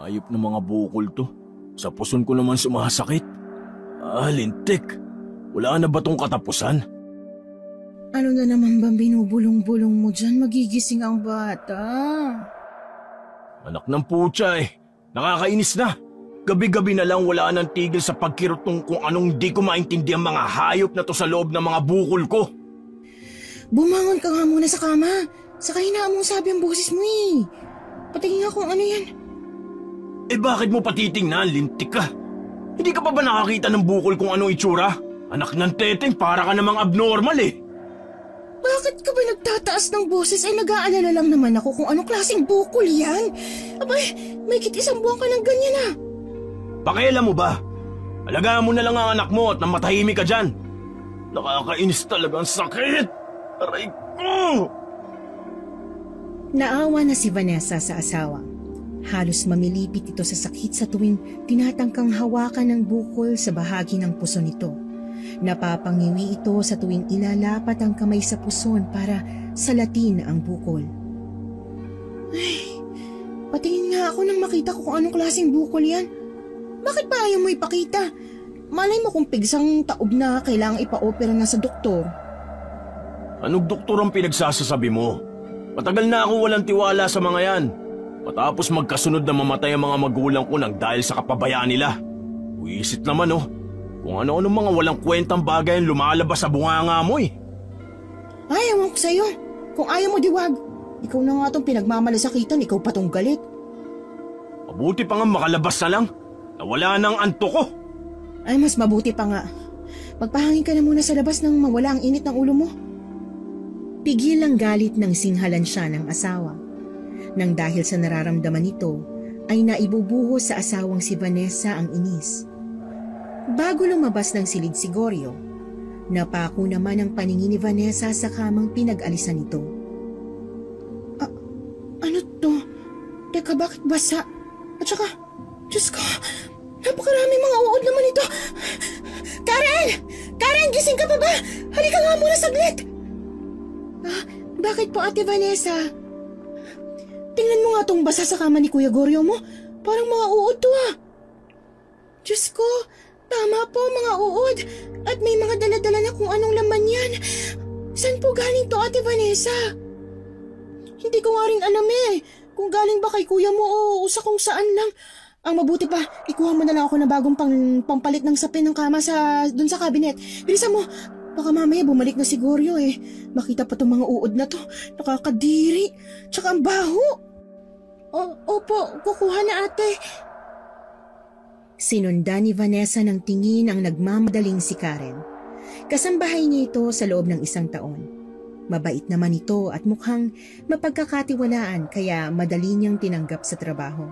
Ayop ng mga bukol to. Sa puson ko naman sumasakit. Lintik. Wala na ba tong katapusan? Ano na naman bang binubulong-bulong mo dyan? Magigising ang bata. Anak ng putya eh. Nakakainis na. Gabi-gabi na lang wala nang tigil sa pagkirot ng kung anong di ko maintindihan mga hayop na to sa loob ng mga bukol ko. Bumangon ka nga muna sa kama. Saka hinaan mong sabi ang boses mo eh. Patingin nga kung ano yan. Bakit mo patitingnan? Lintik ka. Hindi ka pa ba nakakita ng bukol kung anong itsura? Anak ng teteng, para ka namang abnormal eh. Bakit ka ba nagtataas ng boses? Ay nag-aalala lang naman ako kung anong klaseng bukol yan. Abay, may isang buwan ka ng ganyan ah. Pakialam mo ba? Alagaan mo na lang ang anak mo at nang matahimik ka dyan. Nakakainis talaga ang sakit. Aray ko! Naawa na si Vanessa sa asawa. Halos mamilipit ito sa sakit sa tuwing tinatangkang hawakan ng bukol sa bahagi ng puso nito. Napapangiwi ito sa tuwing ilalapat ang kamay sa puson para salatin ang bukol. Ay, patingin nga ako nang makita ko kung anong klaseng bukol yan. Bakit ba ayaw mo ipakita? Malay mo kung pigsang taob na kailangang ipa-opera na sa doktor. Anong doktor ang pinagsasasabi mo? Matagal na ako walang tiwala sa mga yan. Matapos magkasunod na mamatay ang mga magulang ko nang dahil sa kapabayaan nila. Buisit naman oh. Kung ano-ano mga walang kwentang bagay ang lumalabas sa bunganga mo eh. Ay, ewan ko sa'yo. Kung ayaw mo diwag, ikaw na nga itong pinagmamalasakitan, ikaw pa tong galit. Mabuti pa nga makalabas na lang. Nawala na ang anto ko. Ay, mas mabuti pa nga. Magpahangin ka na muna sa labas nang mawala ang init ng ulo mo. Pigil ang galit nang singhalan siya ng asawa. Nang dahil sa nararamdaman nito, ay naibubuhos sa asawang si Vanessa ang inis. Bago lumabas ng silid si Goryo, napako naman ang paningin ni Vanessa sa kamang pinag-alisan nito. Ano to? Teka, bakit basa? At saka, Diyos ko, napakaraming mga uod naman ito. Karen! Karen, gising ka pa ba? Halika nga muna saglit. Bakit po, Ate Vanessa? Tingnan mo nga tong basa sa kama ni Kuya Goryo mo. Parang mga uod to ah. Diyos ko, tama po mga uod. At may mga dala-dala na kung anong laman yan. Saan po galing to, Ate Vanessa? Hindi ko nga rin alam eh. Kung galing ba kay kuya mo o sa kung saan lang. Ang mabuti pa, ikuha mo na lang ako na bagong pampalit ng sapin ng kama dun sa cabinet. Bilisan mo. Baka mamaya bumalik na si Goryo eh. Makita pa tong mga uod na to. Nakakadiri. Tsaka ang baho. Opo, kukuha na ate. Sinundan ni Vanessa ng tingin ang nagmamadaling si Karen. Kasambahay niya ito sa loob ng 1 taon. Mabait naman ito at mukhang mapagkakatiwalaan kaya madali niyang tinanggap sa trabaho.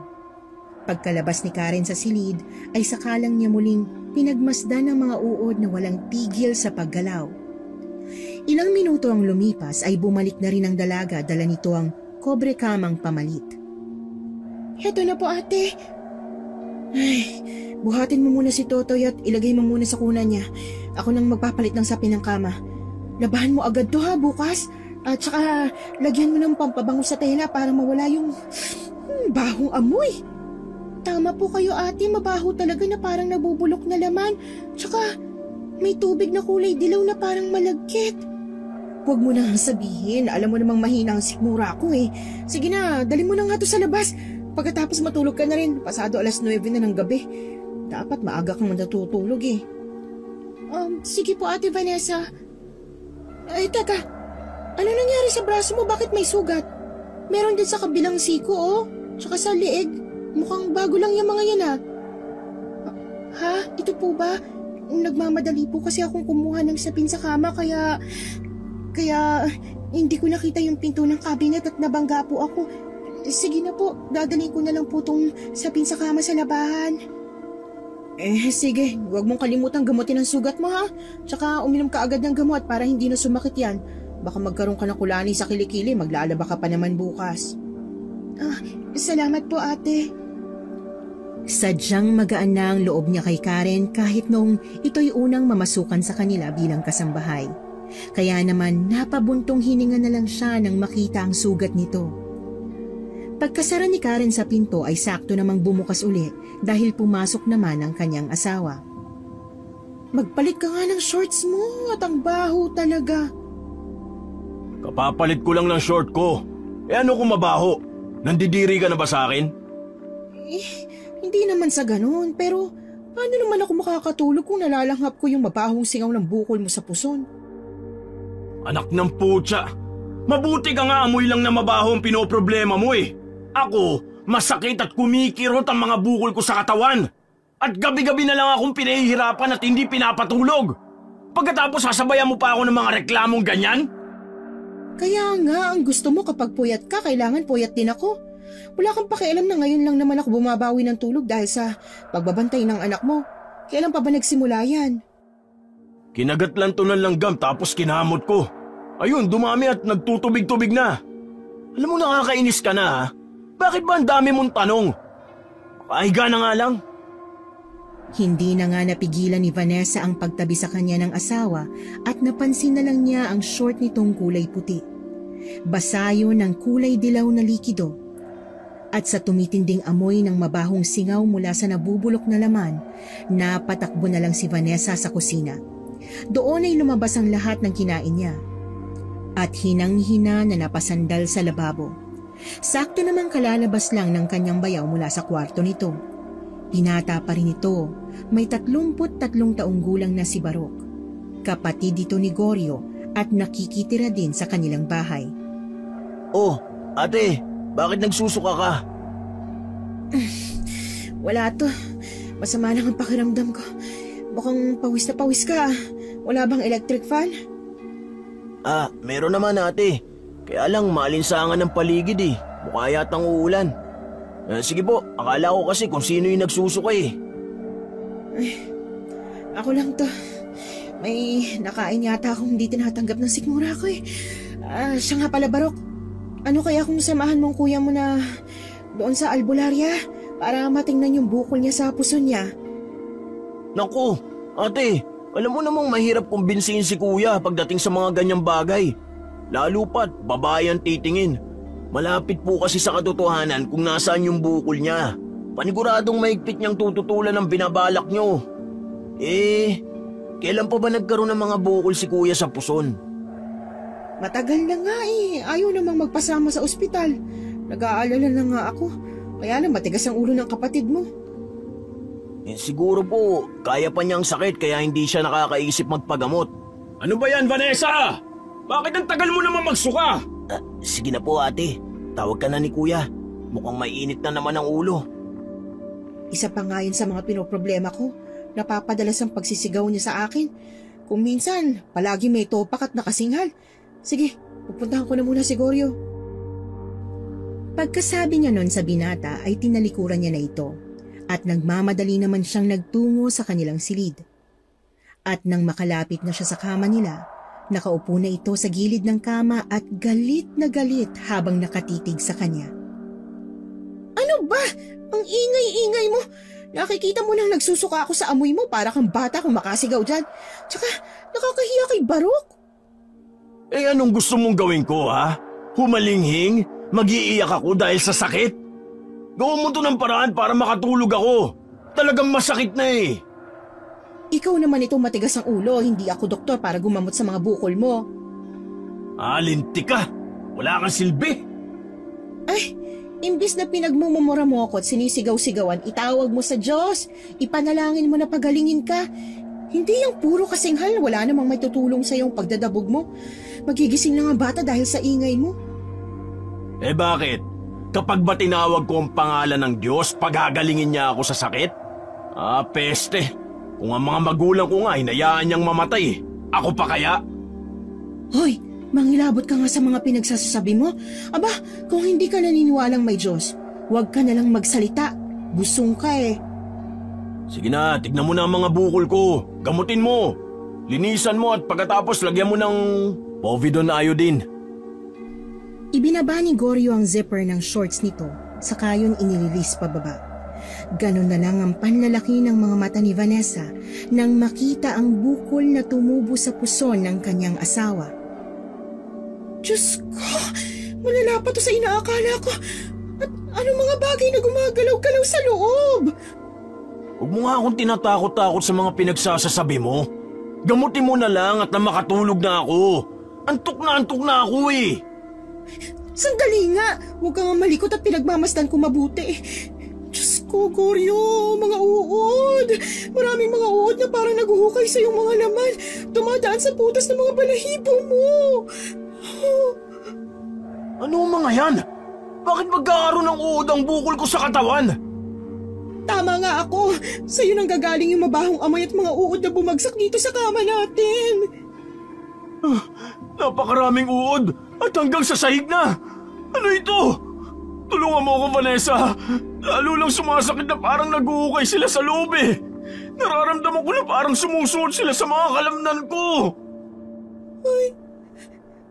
Pagkalabas ni Karen sa silid ay sakalang niya muling pinagmasdan ng mga uod na walang tigil sa paggalaw. Ilang minuto ang lumipas ay bumalik na rin ang dalaga, dala nito ang kobre kamang pamalit. Heto na po ate. Ay, buhatin mo muna si Totoy at ilagay mo muna sa kuna niya. Ako nang magpapalit ng sapin ng kama. Labahan mo agad to ha bukas. At saka lagyan mo ng pampabango sa tela para mawala yung bahong amoy. Tama po kayo ate, mabaho talaga na parang nabubulok na laman. Tsaka may tubig na kulay dilaw na parang malagkit. Huwag mo na sabihin, alam mo namang mahina ang sikmura ko eh. Sige na, dali mo na nga to sa labas. Pagkatapos matulog ka na rin, pasado 9:00 na ng gabi. Dapat maaga kang matutulog eh. Sige po ate Vanessa. Ay teka, ano nangyari sa braso mo? Bakit may sugat? Meron din sa kabilang siko oh, tsaka sa liig. Mukhang bago lang yung mga yan ah. Ha? Ito po ba? Nagmamadali po kasi akong kumuha ng sapin sa kama kaya hindi ko nakita yung pinto ng cabinet at nabangga po ako. Sige na po, dadalhin ko na lang po tong sapin sa kama sa labahan. Sige, huwag mong kalimutang gamutin ang sugat mo ha. Tsaka uminom ka agad ng gamot para hindi na sumakit yan. Baka magkaroon ka ng kulani sa kilikili, maglalaba ka pa naman bukas. Salamat po ate. Sadyang magaan na ang loob niya kay Karen kahit noong ito'y unang mamasukan sa kanila bilang kasambahay. Kaya naman napabuntong hininga na lang siya nang makita ang sugat nito. Pagkasara ni Karen sa pinto ay sakto namang bumukas uli dahil pumasok naman ang kanyang asawa. Magpalit ka nga ng shorts mo at ang baho talaga. Kapapalit ko lang ng short ko. Ano kung mabaho? Nandidiri ka na ba sa akin? Hindi naman sa ganun, pero paano naman ako makakatulog kung nalalanghap ko yung mabahong singaw ng bukol mo sa puson? Anak ng putya! Mabuti ka nga amoy lang na mabaho ang pinoproblema mo eh. Ako, masakit at kumikirot ang mga bukol ko sa katawan. At gabi-gabi na lang akong pinahihirapan at hindi pinapatulog. Pagkatapos sasabayan mo pa ako ng mga reklamong ganyan? Kaya nga, ang gusto mo kapag puyat ka, kailangan puyat din ako. Wala kang pakialam na ngayon lang naman ako bumabawi ng tulog dahil sa pagbabantay ng anak mo. Kailan pa ba nagsimula yan? Kinagat lang to ng langgam tapos kinamot ko. Ayun, dumami at nagtutubig-tubig na. Alam mo, nakakainis ka na ha? Bakit ba ang dami mong tanong? Pahiga na nga lang. Hindi na nga napigilan ni Vanessa ang pagtabi sa kanya ng asawa at napansin na lang niya ang short nitong kulay puti. Basa yun ng kulay dilaw na likido. At sa tumitinding amoy ng mabahong singaw mula sa nabubulok na laman, napatakbo na lang si Vanessa sa kusina. Doon ay lumabas ang lahat ng kinain niya. At hinang-hina na napasandal sa lababo. Sakto namang kalalabas lang ng kanyang bayaw mula sa kwarto nito. Binata pa rin ito, may 33 taong gulang na si Barok. Kapatid dito ni Goryo at nakikitira din sa kanilang bahay. Oh, ate, bakit nagsusuka ka? Wala to, masama lang ang pakiramdam ko. Mukhang pawis na pawis ka. Wala bang electric fan? Meron naman ate. Kaya lang maalinsangan ng paligid eh. Mukha yatang uulan. Sige po, akala ko kasi kung sino yung nagsusuka eh. Ako lang to. May nakain yata akong hindi tinatanggap ng sikmura ko eh. Siya nga pala, Barok. Ano kaya kung samahan mong kuya mo na doon sa albularya para matingnan yung bukol niya sa puso niya? Naku, ate, alam mo namang mahirap kumbinsihin si kuya pagdating sa mga ganyang bagay. Lalo pat, babae ang titingin. Malapit po kasi sa katotohanan kung nasaan yung bukol niya. Paniguradong mahigpit niyang tututulan ang binabalak niyo. Kailan pa ba nagkaroon ng mga bukol si kuya sa puson? Matagal na nga eh. Ayaw namang magpasama sa ospital. Nag-aalala na nga ako. Kaya na matigas ang ulo ng kapatid mo. Siguro po, kaya pa niyang sakit kaya hindi siya nakakaisip magpagamot. Ano ba yan, Vanessa? Bakit ang tagal mo naman magsuka? Sige na po ate, tawag ka na ni kuya. Mukhang mainit na naman ang ulo. Isa pa nga yun sa mga pinoproblema ko. Napapadalas ang pagsisigaw niya sa akin. Kung minsan, palagi may topak at nakasinghal. Sige, pupuntahan ko na muna si Goryo. Pagkasabi niya nun sa binata ay tinalikuran niya na ito. At nagmamadali naman siyang nagtungo sa kanilang silid. At nang makalapit na siya sa kama nila, nakaupo na ito sa gilid ng kama at galit na galit habang nakatitig sa kanya. Ano ba? Ang ingay-ingay mo! Nakikita mo nang nagsusuka ako sa amoy mo para kang bata kung makasigaw dyan. Tsaka nakakahiya kay Barok. Anong gusto mong gawin ko ha? Humalinghing? Mag-iiyak ako dahil sa sakit? Gawin mo to ng paraan para makatulog ako. Talagang masakit na eh. Ikaw naman itong matigas ang ulo, hindi ako doktor para gumamot sa mga bukol mo. Linti ka! Wala kang silbi! Ay, imbis na pinagmumumura mo ako at sinisigaw-sigawan, itawag mo sa Diyos. Ipanalangin mo na pagalingin ka. Hindi yung puro kasinghal, wala namang may tutulong sa iyong pagdadabog mo. Magigising lang ang bata dahil sa ingay mo. Bakit? Kapag ba tinawag ko ang pangalan ng Diyos, pagagalingin niya ako sa sakit? Peste! Kung ang mga magulang ko nga, hinayaan niyang mamatay. Ako pa kaya? Hoy, mangilabot ka nga sa mga pinagsasabi mo. Aba, kung hindi ka naniniwalang may Diyos, huwag ka nalang magsalita. Busong ka eh. Sige na, tignan mo na ang mga bukol ko. Gamutin mo. Linisan mo at pagkatapos lagyan mo ng Povidone iodine. Ibinaba ni Goryo ang zipper ng shorts nito, saka yun inililis pababa. Ganon na lang ang panlalaki ng mga mata ni Vanessa nang makita ang bukol na tumubo sa puson ng kanyang asawa. Diyos ko! Malala pa to sa inaakala ko! At Anong mga bagay na gumagalaw-galaw sa loob? Huwag mo nga akong tinatakot-takot sa mga pinagsasasabi mo. Gamutin mo na lang at na makatulog na ako. Antok na ako eh. Sandali nga! Huwag ka nga malikot at pinagmamasdan ko mabuti. Diyos ko, Goryo, mga uod. Maraming mga uod na parang naguhukay sa iyong mga laman. Dumadaan sa putas ng mga balahibo mo. Ano ang mga yan? Bakit magkakaroon ng uod ang bukol ko sa katawan? Tama nga ako. Sa'yo nang gagaling yung mabahong amoy at mga uod na bumagsak dito sa kama natin. Napakaraming uod at hanggang sa sahig na. Ano ito? Tulungan mo ako, Vanessa. Lalo lang sumasakit na parang naguhukay sila sa loob eh. Nararamdaman ko na parang sumusuot sila sa mga kalamnan ko. Ay,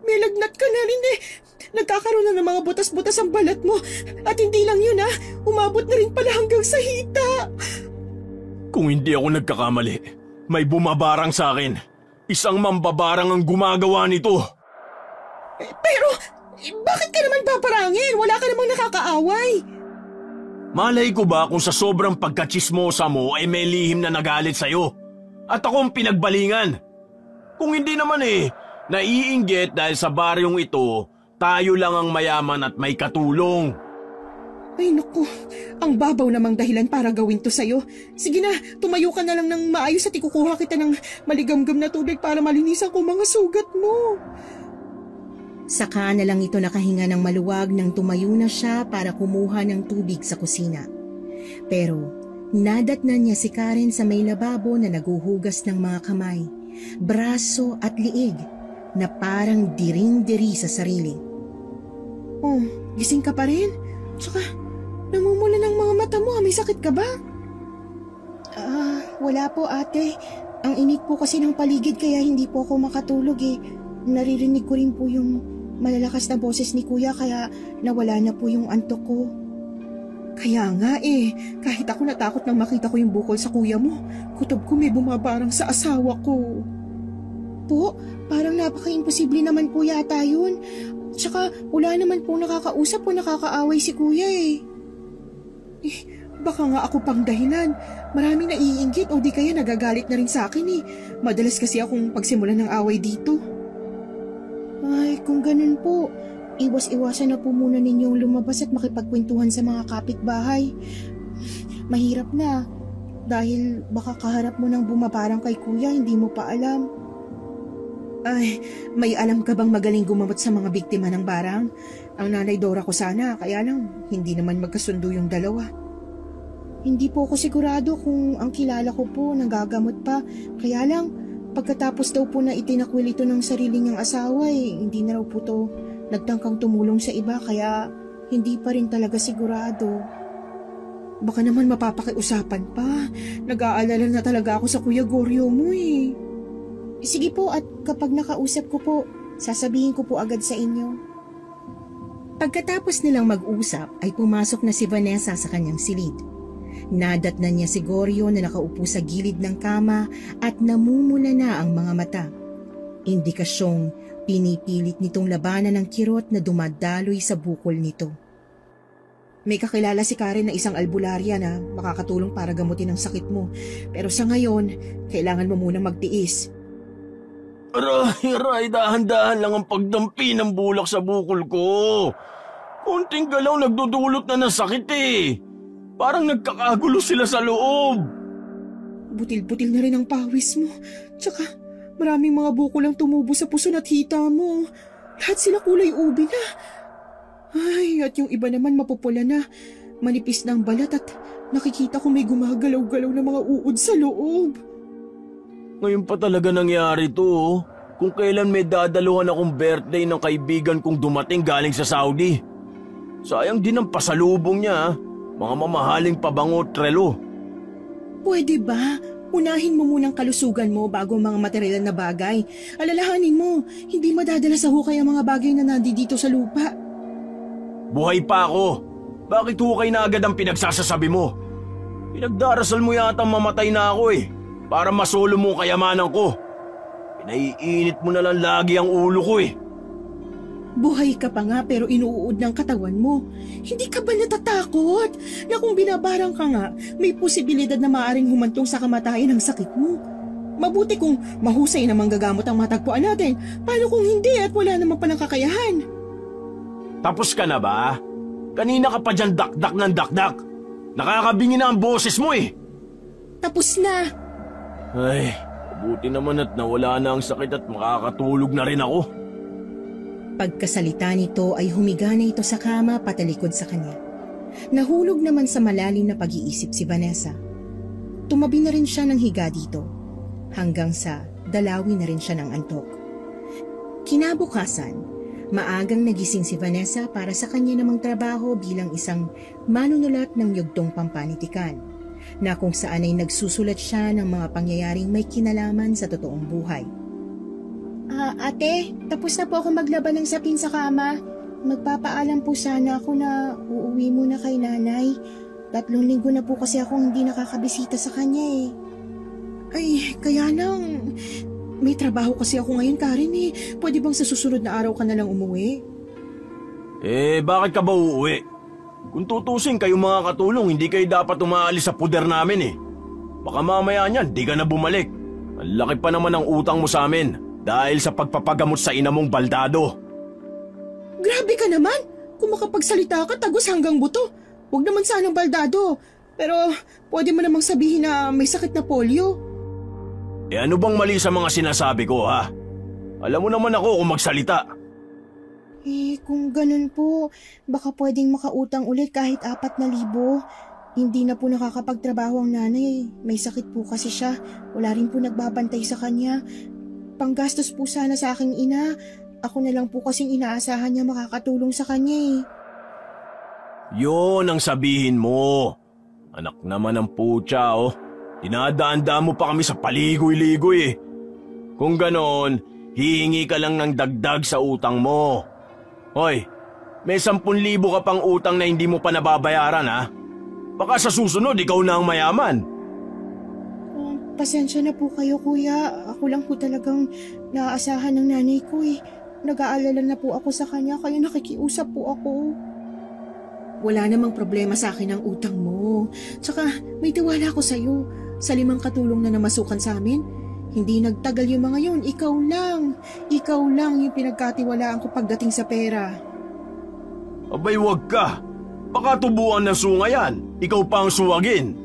may lagnat ka na rin eh. Nagkakaroon na ng mga butas-butas ang balat mo. At hindi lang yun umabot na rin pala hanggang sa hita. Kung hindi ako nagkakamali, may bumabarang sa akin. Isang mambabarang ang gumagawa nito. Pero, bakit ka naman paparangin? Wala ka namang nakakaaway. Malay ko ba kung sa sobrang pagkachismosa mo ay may lihim na nagalit sa'yo? At ako ang pinagbalingan? Kung hindi naman naiinggit dahil sa baryong ito, tayo lang ang mayaman at may katulong. Ay naku, ang babaw namang dahilan para gawin to sa'yo. Sige na, tumayo ka na lang ng maayos at ikukuha kita ng maligamgam na tubig para malinisan ko mga sugat mo. Saka na lang ito nakahinga ng maluwag nang tumayo na siya para kumuha ng tubig sa kusina. Pero nadatnan niya si Karen sa may lababo na naguhugas ng mga kamay, braso at liig na parang diring-diri sa sarili. Oh, gising ka pa rin? Tsaka namumula ng mga mata mo, may sakit ka ba? Wala po ate. Ang init po kasi ng paligid kaya hindi po ako makatulog eh. Naririnig ko rin po yung malalakas na boses ni kuya kaya nawala na po yung antok ko. Kaya nga kahit ako natakot nang makita ko yung bukol sa kuya mo, kutob ko may bumabarang sa asawa ko. Po, parang napaka-imposible naman po yata yun. Tsaka wala naman po nakakausap o nakakaaway si kuya baka nga ako pang dahilan. Maraming naiinggit o di kaya nagagalit na rin sa akin Madalas kasi akong pagsimulan ng away dito. Ay, kung ganun po, iwas-iwasan na po muna ninyong lumabas at makipagkwentuhan sa mga kapitbahay. Mahirap na, dahil baka kaharap mo ng bumabarang kay kuya, hindi mo pa alam. Ay, may alam ka bang magaling gumamot sa mga biktima ng barang? Ang nanay Dora ko sana, kaya lang hindi naman magkasundo yung dalawa. Hindi po ako sigurado kung ang kilala ko po nagagamot pa, kaya lang pagkatapos daw po na itinakwil ito ng sarili niyang asawa hindi na raw po to nagtangkang tumulong sa iba kaya hindi pa rin talaga sigurado. Baka naman mapapakiusapan pa. Nag-aalala na talaga ako sa Kuya Goryo mo Sige po at kapag nakausap ko po, sasabihin ko po agad sa inyo. Pagkatapos nilang mag-usap ay pumasok na si Vanessa sa kanyang silid. Nadatnan niya si Goryo na nakaupo sa gilid ng kama at namumula na ang mga mata. Indikasyong pinipilit nitong labanan ng kirot na dumadaloy sa bukol nito. May kakilala si Karen na isang albularya na makakatulong para gamutin ang sakit mo. Pero sa ngayon, kailangan mo munang magtiis. Aray, dahan-dahan lang ang pagdampi ng bulak sa bukol ko. Konting galaw nagdudulot na ng sakit Parang nagkakagulo sila sa loob. Butil-butil na rin ang pawis mo. Tsaka maraming mga bukol ang tumubo sa puso at hita mo. Lahat sila kulay ube na. Ay, at yung iba naman mapupula na. Manipis na ang balat at nakikita ko may gumagalaw-galaw na mga uod sa loob. Ngayon pa talaga nangyari to. Kung kailan may dadaluhan akong birthday ng kaibigan kong dumating galing sa Saudi. Sayang din ang pasalubong niya. Mga mamahaling pabango at relo. Pwede ba? Unahin mo munang kalusugan mo bago mga material na bagay. Alalahanin mo, hindi madadala sa hukay ang mga bagay na nandito sa lupa. Buhay pa ako. Bakit hukay na agad ang pinagsasasabi mo? Pinagdarasal mo yata mamatay na ako para masolo mo kayamanan ko. Pinaiinit mo na lang lagi ang ulo ko Buhay ka pa nga pero inuud ng katawan mo. Hindi ka ba natatakot na kung binabarang ka nga, may posibilidad na maaaring humantong sa kamatayan ang sakit mo? Mabuti kung mahusay na manggagamot ang matagpuan natin. Paano kung hindi at wala naman palang kakayahan? Tapos ka na ba? Kanina ka pa dyan dakdak ng dakdak. Nakakabingi na ang boses mo eh. Tapos na. Ay, mabuti naman at nawala na ang sakit at makakatulog na rin ako. Pagkasalita nito ay humiga na ito sa kama patalikod sa kanya. Nahulog naman sa malalim na pag-iisip si Vanessa. Tumabi na rin siya ng higa dito, hanggang sa dalawin na rin siya ng antok. Kinabukasan, maagang nagising si Vanessa para sa kanya namang trabaho bilang isang manunulat ng yugtong pampanitikan, na kung saan ay nagsusulat siya ng mga pangyayaring may kinalaman sa totoong buhay. Ate, tapos na po ako maglaban ng sapin sa kama. Magpapaalam po sana ako na uuwi muna kay nanay. 3 linggo na po kasi ako hindi nakakabisita sa kanya eh. Ay, kaya lang. May trabaho kasi ako ngayon, Karen eh. Pwede bang sa susunod na araw ka na lang umuwi? Bakit ka ba uuwi? Kung tutusin kayo mga katulong, hindi kayo dapat umaalis sa puder namin eh. Baka mamaya niyan, di ka na bumalik. Ang laki pa naman ang utang mo sa amin. Dahil sa pagpapagamot sa ina mong baldado. Grabe ka naman! Kung makapagsalita ka, tagos hanggang buto. Huwag naman sanang baldado. Pero pwede mo namang sabihin na may sakit na polio. Ano bang mali sa mga sinasabi ko ha? Alam mo naman ako kung magsalita. Kung ganun po, baka pwedeng makautang ulit kahit 4,000. Hindi na po nakakapagtrabaho ang nanay. May sakit po kasi siya. Wala rin po nagbabantay sa kanya. Panggastos po sana sa aking ina. Ako na lang po kasing inaasahan niya makakatulong sa kanya eh. Yun ang sabihin mo. Anak naman ng putya oh. Dinadaan-daan mo pa kami sa paligoy-ligoy eh. Kung ganon, hihingi ka lang ng dagdag sa utang mo. Hoy, may 10,000 ka pang utang na hindi mo pa nababayaran ha. Baka sa susunod ikaw na ang mayaman. Pasensya na po kayo, kuya. Ako lang po talagang naaasahan ng nanay ko eh. Nag-aalala na po ako sa kanya kaya nakikiusap po ako. Wala namang problema sa akin ang utang mo. Tsaka may tiwala ako sa'yo. Sa 5 katulong na namasukan sa amin, hindi nagtagal yung mga yun. Ikaw lang. Ikaw lang yung pinagkatiwalaan ko pagdating sa pera. Abay wag ka. Baka tubuan na sunga yan. Ikaw pa ang suwagin.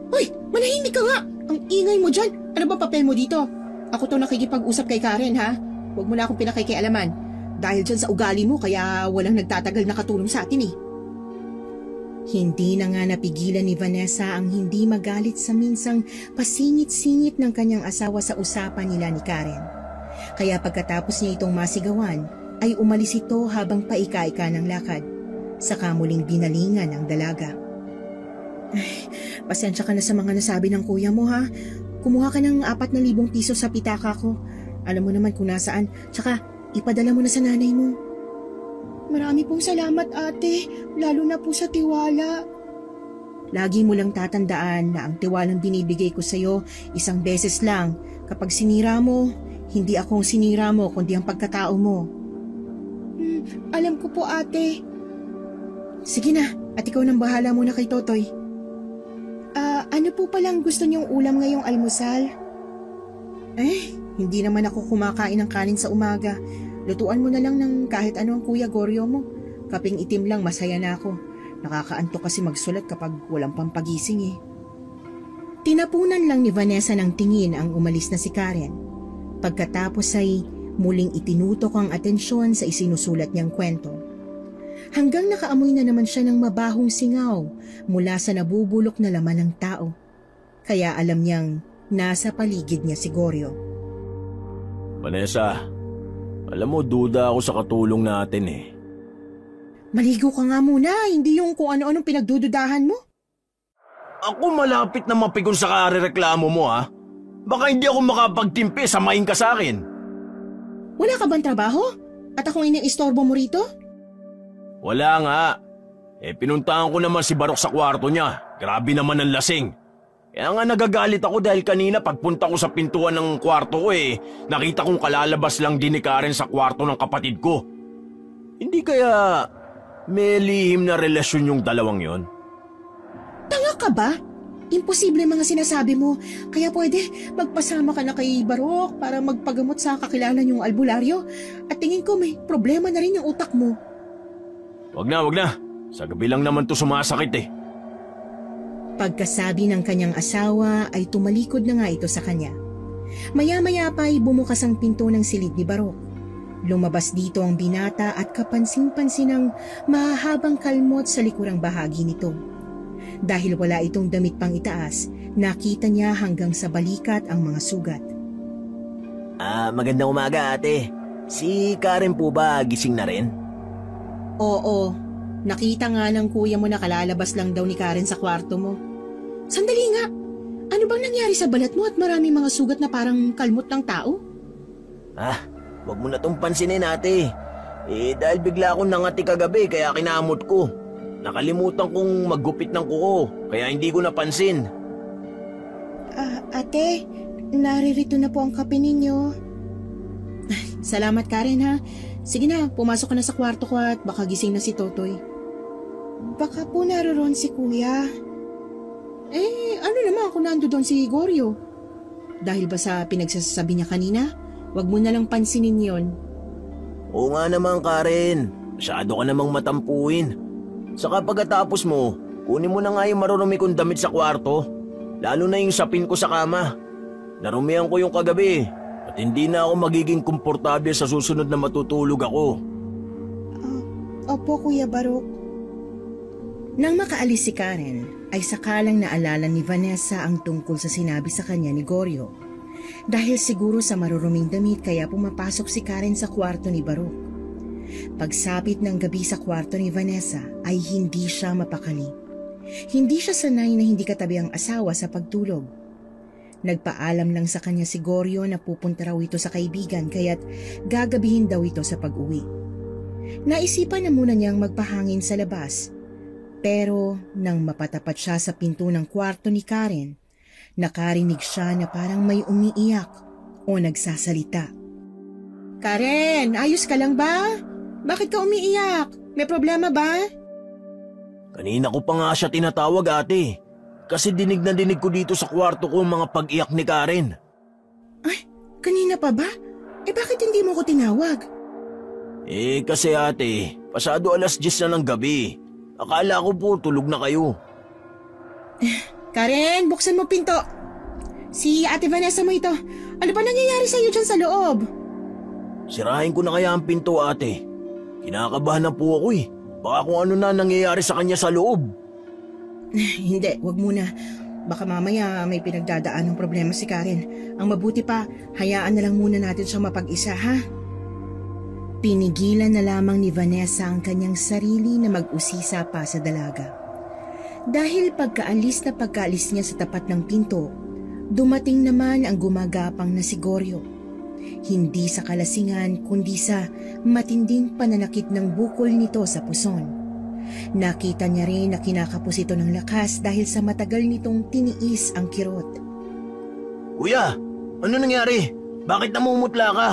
Hoy! Manahimik ka nga! Ang ingay mo dyan! Ano ba papel mo dito? Ako to nakikipag-usap kay Karen ha? Huwag mo na akong pinakikialaman. Dahil dyan sa ugali mo kaya walang nagtatagal na katulong sa atin eh. Hindi na nga napigilan ni Vanessa ang hindi magalit sa minsang pasingit-singit ng kanyang asawa sa usapan nila ni Karen. Kaya pagkatapos niya itong masigawan, ay umalis ito habang paika-ika ng lakad. Saka muling binalingan ang dalaga. Ay, pasensya ka na sa mga nasabi ng kuya mo ha. Kumuha ka ng 4,000 piso sa pitaka ko. Alam mo naman kung nasaan. Tsaka ipadala mo na sa nanay mo. Marami pong salamat ate. Lalo na po sa tiwala. Lagi mo lang tatandaan na ang tiwalang binibigay ko sa'yo 1 beses lang. Kapag sinira mo, hindi ako ang sinira mo kundi ang pagkatao mo. Alam ko po ate. Sige na at ikaw nang bahala muna kay Totoy. Ano po palang gusto niyong ulam ngayong almusal? Hindi naman ako kumakain ng kanin sa umaga. Lutuan mo na lang ng kahit ano ang kuya Goryo mo. Kaping itim lang masaya na ako. Nakakaantok kasi magsulat kapag walang pampagising eh. Tinapunan lang ni Vanessa ng tingin ang umalis na si Karen. Pagkatapos ay muling itinutok ang atensyon sa isinusulat niyang kwento. Hanggang nakaamoy na naman siya ng mabahong singaw mula sa nabubulok na laman ng tao. Kaya alam niyang nasa paligid niya si Goryo. Vanessa, alam mo duda ako sa katulong natin eh. Maligo ka nga muna, hindi yung kung ano-anong pinagdududahan mo. Ako malapit na mapigon sa karereklamo mo ha. Baka hindi ako makapagtimpi, samahin ka sa akin. Wala ka bang trabaho? At akong iniistorbo mo rito? Wala nga. Pinuntahan ko naman si Barok sa kwarto niya. Grabe naman ang lasing. Kaya nga nagagalit ako dahil kanina pagpunta ko sa pintuan ng kwarto ko nakita kong kalalabas lang din ni Karen sa kwarto ng kapatid ko. Hindi kaya may lihim na relasyon yung dalawang yon? Tanga ka ba? Imposible mga sinasabi mo. Kaya pwede, magpasama ka na kay Barok para magpagamot sa kakilala niyong albularyo. At tingin ko may problema na rin yung utak mo. Wag na. Sa gabi lang naman to sumasakit eh. Pagkasabi ng kanyang asawa ay tumalikod na nga ito sa kanya. Maya-maya pa ay bumukas ang pinto ng silid ni Barok. Lumabas dito ang binata at kapansin-pansin ng mahahabang kalmot sa likurang bahagi nito. Dahil wala itong damit pang itaas, nakita niya hanggang sa balikat ang mga sugat. Magandang umaga ate. Si Karen po ba gising na rin? Oo, nakita nga ng kuya mo na kalalabas lang daw ni Karen sa kwarto mo. Sandali nga, ano bang nangyari sa balat mo at maraming mga sugat na parang kalmot ng tao? Wag mo na tong pansinin ate. Dahil bigla akong nangati kagabi kaya kinamot ko. Nakalimutan kong maggupit ng kuko, kaya hindi ko napansin. Ate, naririto na po ang kape ninyo. Salamat Karen ha. Sige na, pumasok ka na sa kwarto ko at baka gising na si Totoy. Baka po naroon si Kuya. Ano naman kung nando doon si Goryo? Dahil ba sa pinagsasabi niya kanina? Wag mo na lang pansinin yon. Oo nga naman Karen, masyado ka namang matampuin. Saka pagkatapos mo, kunin mo na nga yung marurumi kong damit sa kwarto. Lalo na yung sapin ko sa kama. Narumihan ko yung kagabi at hindi na ako magiging komportable sa susunod na matutulog ako. Opo Kuya Barok. Nang makaalis si Karen, ay sakalang naalala ni Vanessa ang tungkol sa sinabi sa kanya ni Goryo. Dahil siguro sa maruruming damit kaya pumapasok si Karen sa kwarto ni Barok. Pagsapit ng gabi sa kwarto ni Vanessa ay hindi siya mapakali. Hindi siya sanay na hindi katabi ang asawa sa pagtulog. Nagpaalam lang sa kanya si Goryo na pupunta raw ito sa kaibigan kaya't gagabihin daw ito sa pag-uwi. Naisipan na muna niyang magpahangin sa labas. Pero nang mapatapat siya sa pinto ng kwarto ni Karen, nakarinig siya na parang may umiiyak o nagsasalita. Karen, ayos ka lang ba? Bakit ka umiiyak? May problema ba? Kanina ko pa nga siya tinatawag ate. Kasi dinig na dinig ko dito sa kwarto ko mga pag-iyak ni Karen. Ay, kanina pa ba? Bakit hindi mo ko tinawag? Kasi ate, pasado 10:00 na ng gabi. Akala ko po tulog na kayo. Karen, buksan mo pinto. Si Ate Vanessa mo ito. Ano ba nangyayari sa iyo dyan sa loob? Sirahin ko na kaya ang pinto ate. Kinakabahan na po ako eh. Baka kung ano na nangyayari sa kanya sa loob. Hindi, wag muna. Baka mamaya may pinagdadaan ng problema si Karen. Ang mabuti pa, hayaan na lang muna natin siyang mapag-isa ha. Pinigilan na lamang ni Vanessa ang kanyang sarili na mag-usisa pa sa dalaga. Dahil pagkaalis niya sa tapat ng pinto, dumating naman ang gumagapang na si Goryo. Hindi sa kalasingan kundi sa matinding pananakit ng bukol nito sa puson. Nakita niya rin na kinakapos ito ng lakas dahil sa matagal nitong tiniis ang kirot. Kuya, ano nangyari? Bakit namumutla ka?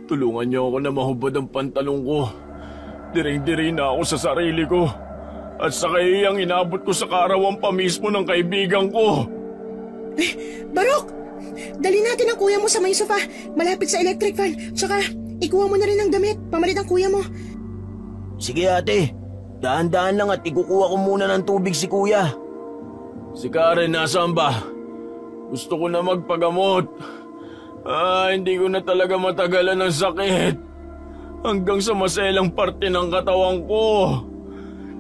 Tulungan niyo ako na mahubad ang pantalong ko. Diring-diri na ako sa sarili ko. At sa kaiyang inabot ko sa kaarawan pa mismo ng kaibigan ko. Barok! Dali natin ang kuya mo sa may sofa, malapit sa electric fan. Tsaka, ikuha mo na rin ang damit, pamalit ang kuya mo. Sige ate, dahan-dahan lang at ikukuha ko muna ng tubig si kuya. Si Karen nasaan ba? Gusto ko na magpagamot. Hindi ko na talaga matagalan ng sakit. Hanggang sa maselang parte ng katawan ko.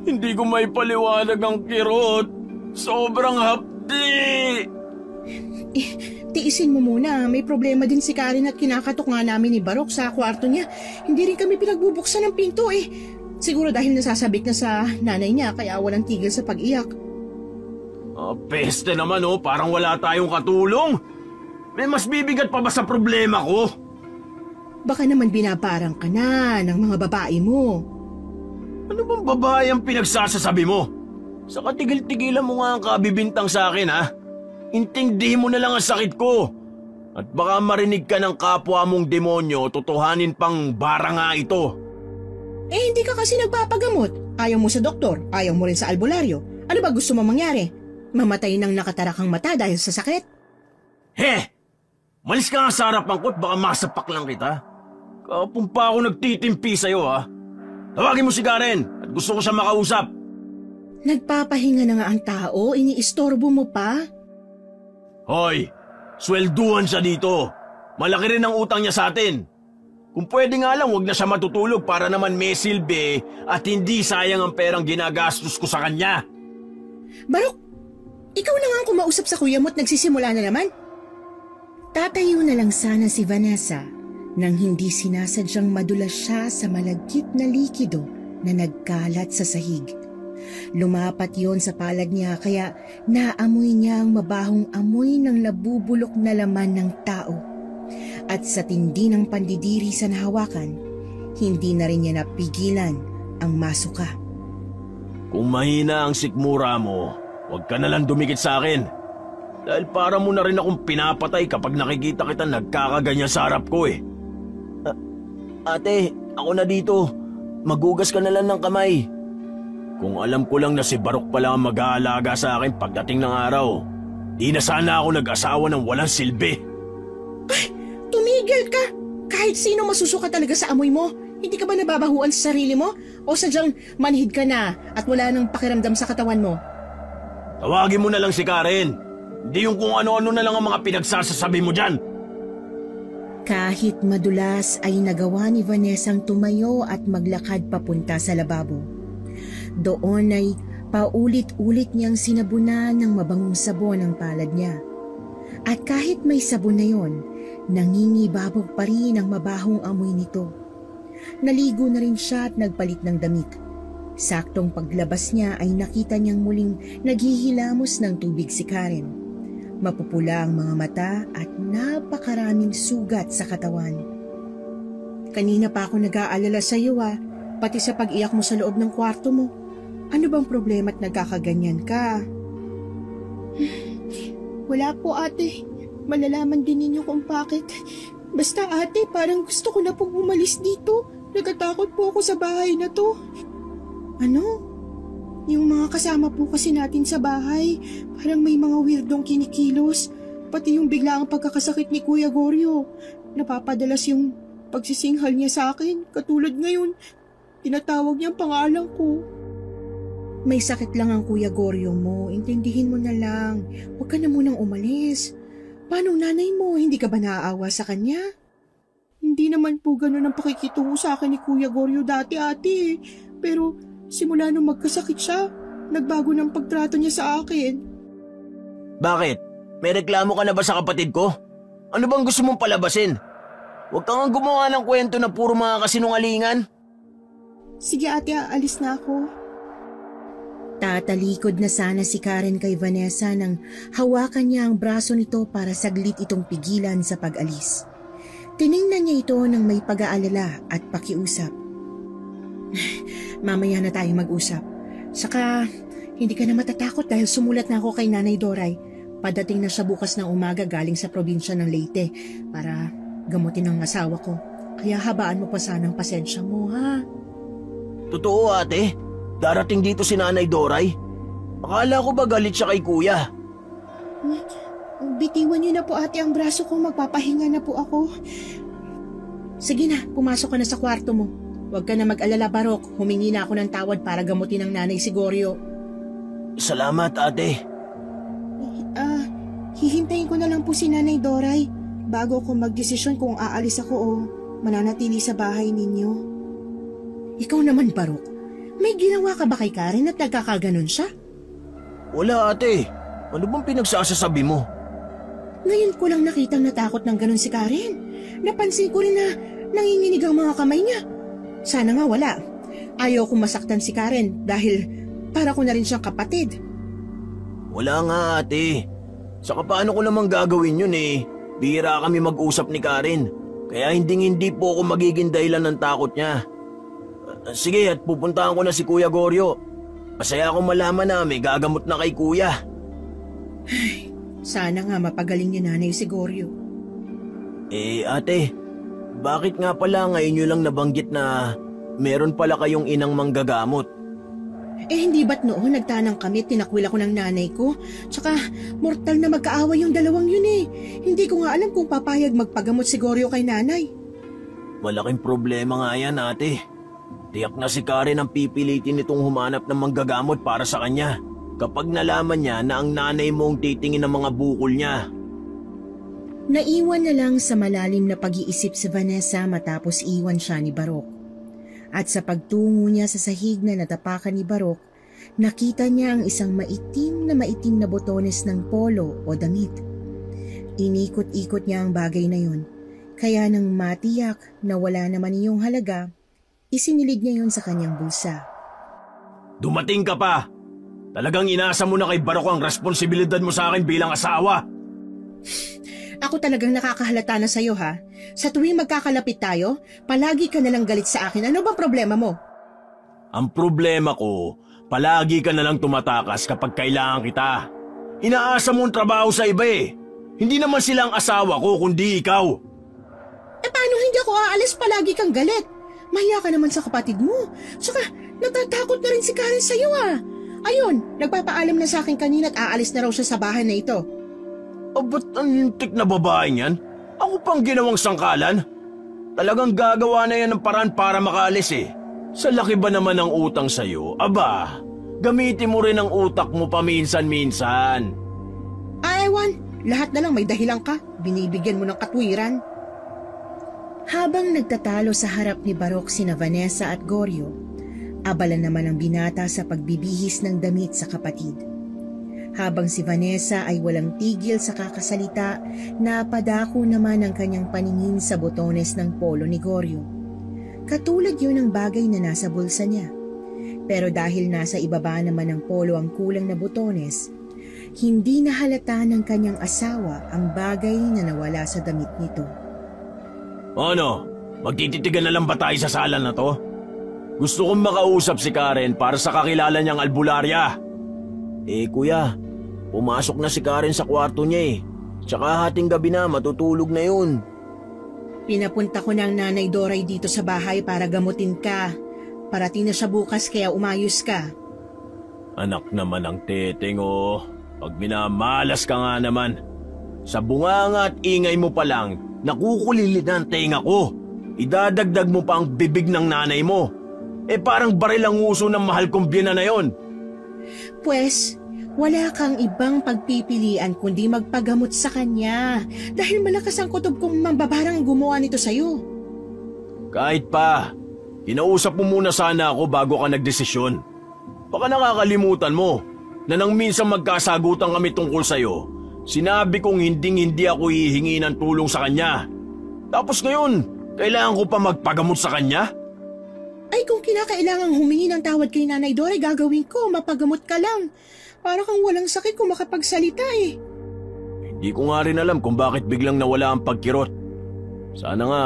Hindi ko may paliwanag ang kirot. Sobrang hapdi. Tiisin mo muna, may problema din si Karen at kinakatok nga namin ni Barok sa kwarto niya. Hindi rin kami pinagbubuksan ng pinto eh. Siguro dahil nasasabik na sa nanay niya kaya walang tigil sa pag-iyak. Peste naman parang wala tayong katulong. May mas bibigat pa ba sa problema ko? Baka naman binaparang ka na ng mga babae mo. Ano bang babae ang pinagsasasabi mo? Sa katigil-tigilan mo nga ang kabibintang sa akin ha. Intindihin mo na lang ang sakit ko. At baka marinig ka ng kapwa mong demonyo, tutuhanin pang bara nga ito. Eh hindi ka kasi nagpapagamot. Ayaw mo sa doktor, ayaw mo rin sa albularyo. Ano ba gusto mo mangyari? Mamatay ng nakatarakang mata dahil sa sakit? He! Malis ka nga sa harapan ko at baka masapak lang kita. Kapon pa ako nagtitimpi sa'yo ha. Tawagin mo si Karen at gusto ko siya makausap. Nagpapahinga na nga ang tao, iniistorbo mo pa? Hoy! Swelduhan siya dito. Malaki rin ang utang niya sa atin. Kung pwede nga lang, huwag na siya matutulog para naman may silbi at hindi sayang ang perang ginagastos ko sa kanya. Barok, ikaw na nga ang kumausap sa kuya mo at nagsisimula na naman. Tatayo na lang sana si Vanessa nang hindi sinasadyang madulas siya sa malagkit na likido na nagkalat sa sahig. Lumapat yon sa palad niya kaya naamoy niya ang mabahong amoy ng nabubulok na laman ng tao. At sa tindi ng pandidiri sa nahawakan, hindi na rin niya napigilan ang masuka. Kung mahina ang sikmura mo, huwag ka na lang dumikit sa akin. Dahil para mo na rin akong pinapatay kapag nakikita kita nagkakaganyan sa harap ko eh. Ate, ako na dito. Magugas ka na lang ng kamay. Kung alam ko lang na si Barok pala ang mag-aalaga sa akin pagdating ng araw, di na sana ako nag-asawa ng walang silbi. Ay, tumigil ka! Kahit sino masusuka talaga sa amoy mo. Hindi ka ba nababahuan sa sarili mo? O sadyang manhid ka na at wala nang pakiramdam sa katawan mo? Tawagin mo na lang si Karen. Hindi yung kung ano-ano na lang ang mga pinagsasasabi mo dyan. Kahit madulas ay nagawa ni Vanessang tumayo at maglakad papunta sa lababo. Doon ay paulit-ulit niyang sinabunan ng mabangong sabon ang palad niya. At kahit may sabon na yon, nangingibabog pa rin ang mabahong amoy nito. Naligo na rin siya at nagpalit ng damit. Saktong paglabas niya ay nakita niyang muling naghihilamos ng tubig si Karen. Mapupula ang mga mata at napakaraming sugat sa katawan. Kanina pa ako nag-aalala sa iyo pati sa pag-iyak mo sa loob ng kwarto mo. Ano bang problema at nagkakaganyan ka? Wala po ate. Malalaman din ninyo kung bakit. Basta ate, parang gusto ko na pong umalis dito. Nagatakot po ako sa bahay na to. Ano? Yung mga kasama po kasi natin sa bahay, parang may mga weirdong kinikilos. Pati yung biglaang pagkakasakit ni Kuya Goryo. Napapadalas yung pagsisinghal niya sa akin. Katulad ngayon, tinatawag niya ang pangalan ko. May sakit lang ang Kuya Goryo mo. Intindihin mo na lang. Huwag ka na munang umalis. Paano nanay mo? Hindi ka ba naaawa sa kanya? Hindi naman po ganun ang pakikitungo sa akin ni Kuya Goryo dati ate. Pero simula nung magkasakit siya, nagbago ng pagtrato niya sa akin. Bakit? May reklamo ka na ba sa kapatid ko? Ano bang gusto mong palabasin? Huwag kang gumawa ng kwento na puro mga kasinungalingan. Sige ate, aalis na ako. Tatalikod na sana si Karen kay Vanessa nang hawakan niya ang braso nito para saglit itong pigilan sa pag-alis. Tiningnan niya ito ng may pag-aalala at pakiusap. Mamaya na tayo mag-usap. Saka, hindi ka na matatakot dahil sumulat na ako kay Nanay Doray. Padating na siya bukas ng umaga galing sa probinsya ng Leyte para gamutin ang asawa ko. Kaya habaan mo pa sana ang pasensya mo, ha? Totoo ate? Darating dito si Nanay Doray? Akala ko ba galit siya kay kuya? Bitiwan niyo na po ate ang braso ko, magpapahinga na po ako. Sige na, pumasok ka na sa kwarto mo. Huwag ka na mag-alala Barok, humingi na ako ng tawad para gamutin ang nanay si Goryo. Salamat ate. Hihintayin ko na lang po si Nanay Doray bago ko magdesisyon kung aalis ako o mananatili sa bahay ninyo. Ikaw naman Barok, may ginawa ka ba kay Karen at nagkakaganon siya? Wala ate. Ano bang pinagsasasabi mo? Ngayon ko lang nakitang natakot ng ganon si Karen. Napansin ko rin na nanginginig ang mga kamay niya. Sana nga wala. Ayaw kong masaktan si Karen dahil para ko na rin siyang kapatid. Wala nga ate. Saka paano ko namang gagawin yun eh. Bihira kami mag-usap ni Karen. Kaya hindi po ako magiging dahilan ng takot niya. Sige at pupuntahan ko na si Kuya Goryo. Masaya akong malaman na may gagamot na kay Kuya. Ay, sana nga mapagaling ni Nanay si Goryo. Ate, bakit nga pala ngayon nyo lang nabanggit na meron pala kayong inang manggagamot. Hindi ba't noon nagtanang kami at tinakwil ako ng nanay ko? Tsaka mortal na magkaaway yung dalawang yun eh. Hindi ko nga alam kung papayag magpagamot si Goryo kay nanay. Malaking problema nga yan, ate. Tiyak na si Karen ang pipilitin nitong humanap ng manggagamot para sa kanya kapag nalaman niya na ang nanay mo ang titingin ng mga bukol niya. Naiwan na lang sa malalim na pag-iisip si Vanessa matapos iwan siya ni Barok. At sa pagtungo niya sa sahig na natapakan ni Barok, nakita niya ang isang maitim na botones ng polo o damit. Inikot-ikot niya ang bagay na yun, kaya nang matiyak na wala naman iyong halaga, isinilid niya yun sa kanyang bulsa. Dumating ka pa! Talagang inaasa mo na kay Barok ang responsibilidad mo sa akin bilang asawa! Ako talagang nakakahalata na sa'yo ha. Sa tuwing magkakalapit tayo, palagi ka nalang galit sa akin. Ano bang problema mo? Ang problema ko, palagi ka nalang tumatakas kapag kailangan kita. Inaasa mo ang trabaho sa iba eh. Hindi naman sila ang asawa ko kundi ikaw. Paano hindi ako aalis palagi kang galit? Mahiya ka naman sa kapatid mo. Saka natatakot na rin si Karen sa'yo ah. Ayun, nagpapaalam na sa akin kanina at aalis na raw siya sa bahay na ito. Ba't ang lintik na babaeng yan? Ako pang ginawang sangkalan? Talagang gagawa na yan ng paraan para makaalis eh. Sa laki ba naman ng utang sa'yo? Aba, gamitin mo rin ang utak mo paminsan-minsan. Ewan, lahat na lang may dahilan ka. Binibigyan mo ng katwiran. Habang nagtatalo sa harap ni Barok sina Vanessa at Goryo, abala naman ang binata sa pagbibihis ng damit sa kapatid. Habang si Vanessa ay walang tigil sa kakasalita, napadako naman ang kanyang paningin sa botones ng polo ni Goryo. Katulad yun ng bagay na nasa bulsa niya. Pero dahil nasa ibaba naman ng polo ang kulang na botones, hindi nahalata ng kanyang asawa ang bagay na nawala sa damit nito. Ano? Magtititigan na lang ba tayo sa sala na to? Gusto kong makausap si Karen para sa kakilala niyang albularya. Kuya, pumasok na si Karen sa kwarto niya eh. Tsaka hating gabi na, matutulog na yun. Pinapunta ko ng nanay Doray dito sa bahay para gamutin ka. Parating na siya bukas kaya umayos ka. Anak naman ang teteng oh. Pag minamalas ka nga naman. Sa bunganga at ingay mo pa lang, nakukulilit na ang tenga ko. Idadagdag mo pa ang bibig ng nanay mo. Parang baril ang uso ng mahal kong biyena na yon. Pwes, wala kang ibang pagpipilian kundi magpagamot sa kanya dahil malakas ang kutob kong mambabarang gumawa nito sa'yo. Kahit pa, kinausap mo muna sana ako bago ka nagdesisyon. Baka nakakalimutan mo na nang minsan magkasagutan kami tungkol sa'yo, sinabi kong hindi ako hihingi ng tulong sa kanya. Tapos ngayon, kailangan ko pa magpagamot sa kanya? Ay kung kinakailangang humingi ng tawad kay Nanay Doray, gagawin ko, mapagamot ka lang. Para kang walang sakit kung makapagsalita eh. Hindi ko nga rin alam kung bakit biglang nawala ang pagkirot. Sana nga,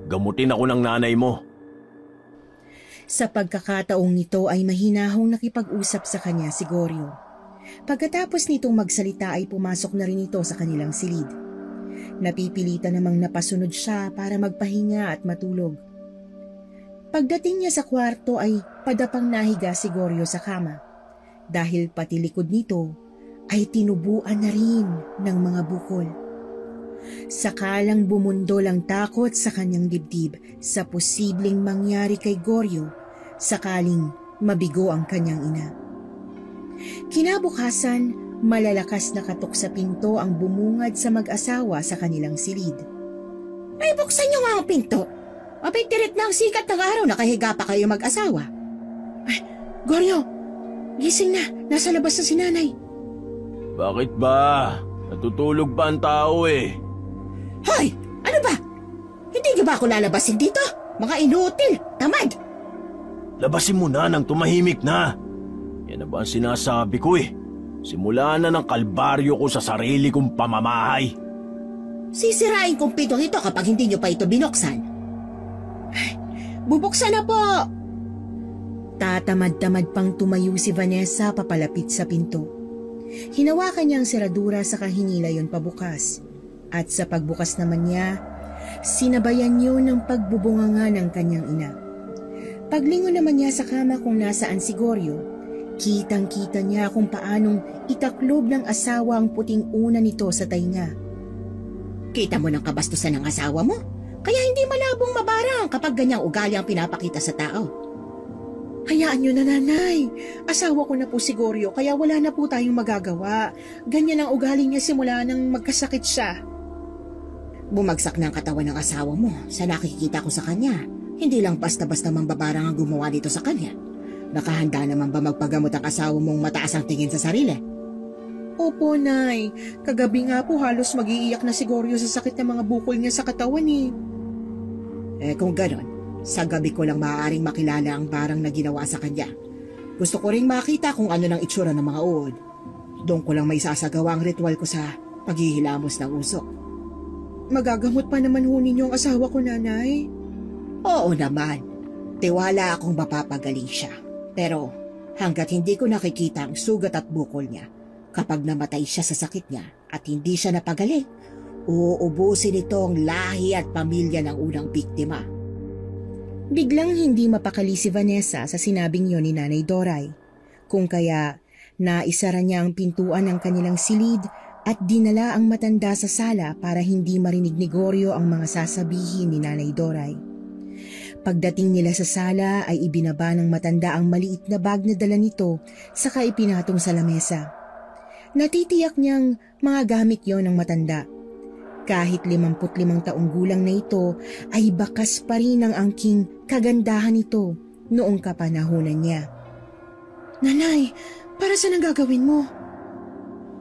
gamutin ako ng nanay mo. Sa pagkakataong nito ay mahinahong nakipag-usap sa kanya si Goryo. Pagkatapos nitong magsalita ay pumasok na rin ito sa kanilang silid. Napipilitan namang napasunod siya para magpahinga at matulog. Pagdating niya sa kwarto ay padapang nahiga si Goryo sa kama dahil pati likod nito ay tinubuan na rin ng mga bukol. Sakalang bumundol ang takot sa kanyang dibdib sa posibleng mangyari kay Goryo sakaling mabigo ang kanyang ina. Kinabukasan, malalakas na katok sa pinto ang bumungad sa mag-asawa sa kanilang silid. Ay, buksan niyo nga ang pinto! Abay, tirit na ang sikat ng araw, nakahiga pa kayo mag-asawa. Ay, Goryo, gising na, nasa labas na si nanay. Bakit ba? Natutulog pa ang tao eh. Hoy, ano ba? Hindi ka ba ako lalabasin dito? Mga inutil, tamad. Labasin mo na nang tumahimik na. Yan na ba ang sinasabi ko eh. Simula na ng kalbaryo ko sa sarili kong pamamahay. Sisirain kong pinto ito kapag hindi nyo pa ito binuksan. Bubuksan na po! Tatamad-tamad pang tumayo si Vanessa papalapit sa pinto. Hinawakan niya ang seradura sa kahinila yon pabukas. At sa pagbukas naman niya, sinabayan yun ng pagbubunganga ng kanyang ina. Paglingon naman niya sa kama kung nasaan si Goryo, kitang-kita niya kung paanong itaklob ng asawa ang puting una nito sa tainga. Kita mo ng kabastusan ng asawa mo? Kaya hindi malabong mabarang kapag ganyang ugali ang pinapakita sa tao. Hayaan niyo na, nanay. Asawa ko na po si Goryo kaya wala na po tayong magagawa. Ganyan ang ugali niya simula nang magkasakit siya. Bumagsak na ang katawan ng asawa mo sa nakikita ko sa kanya. Hindi lang basta-basta mambabarang ang gumawa dito sa kanya. Nakahanda naman ba magpagamot ang asawa mong mataas ang tingin sa sarili? Opo, Nay. Kagabi nga po halos mag-iiyak na si Goryo sa sakit ng mga bukol niya sa katawan eh. Kung ganon, sa gabi ko lang maaaring makilala ang barang na ginawa sa kanya. Gusto ko ring makita kung ano ng itsura ng mga uod. Doon ko lang may sasagawa ang ritual ko sa paghihilamos ng usok. Magagamot pa naman ho ninyo ang asawa ko, Nanay? Oo naman. Tiwala akong mapapagaling siya. Pero hanggat hindi ko nakikita ang sugat at bukol niya, kapag namatay siya sa sakit niya at hindi siya napagaling, uubusin ito ang lahi at pamilya ng unang biktima. Biglang hindi mapakali si Vanessa sa sinabing yon ni Nanay Doray. Kung kaya naisara niya ang pintuan ng kanilang silid at dinala ang matanda sa sala para hindi marinig ni Goryo ang mga sasabihin ni Nanay Doray. Pagdating nila sa sala ay ibinaba ng matanda ang maliit na bag na dala nito saka ipinatong sa lamesa. Natitiyak niyang mga gamit yon ng matanda. Kahit 55 taong gulang na ito ay bakas pa rin ang angking kagandahan nito noong kapanahunan niya. Nanay, para saan ang gagawin mo?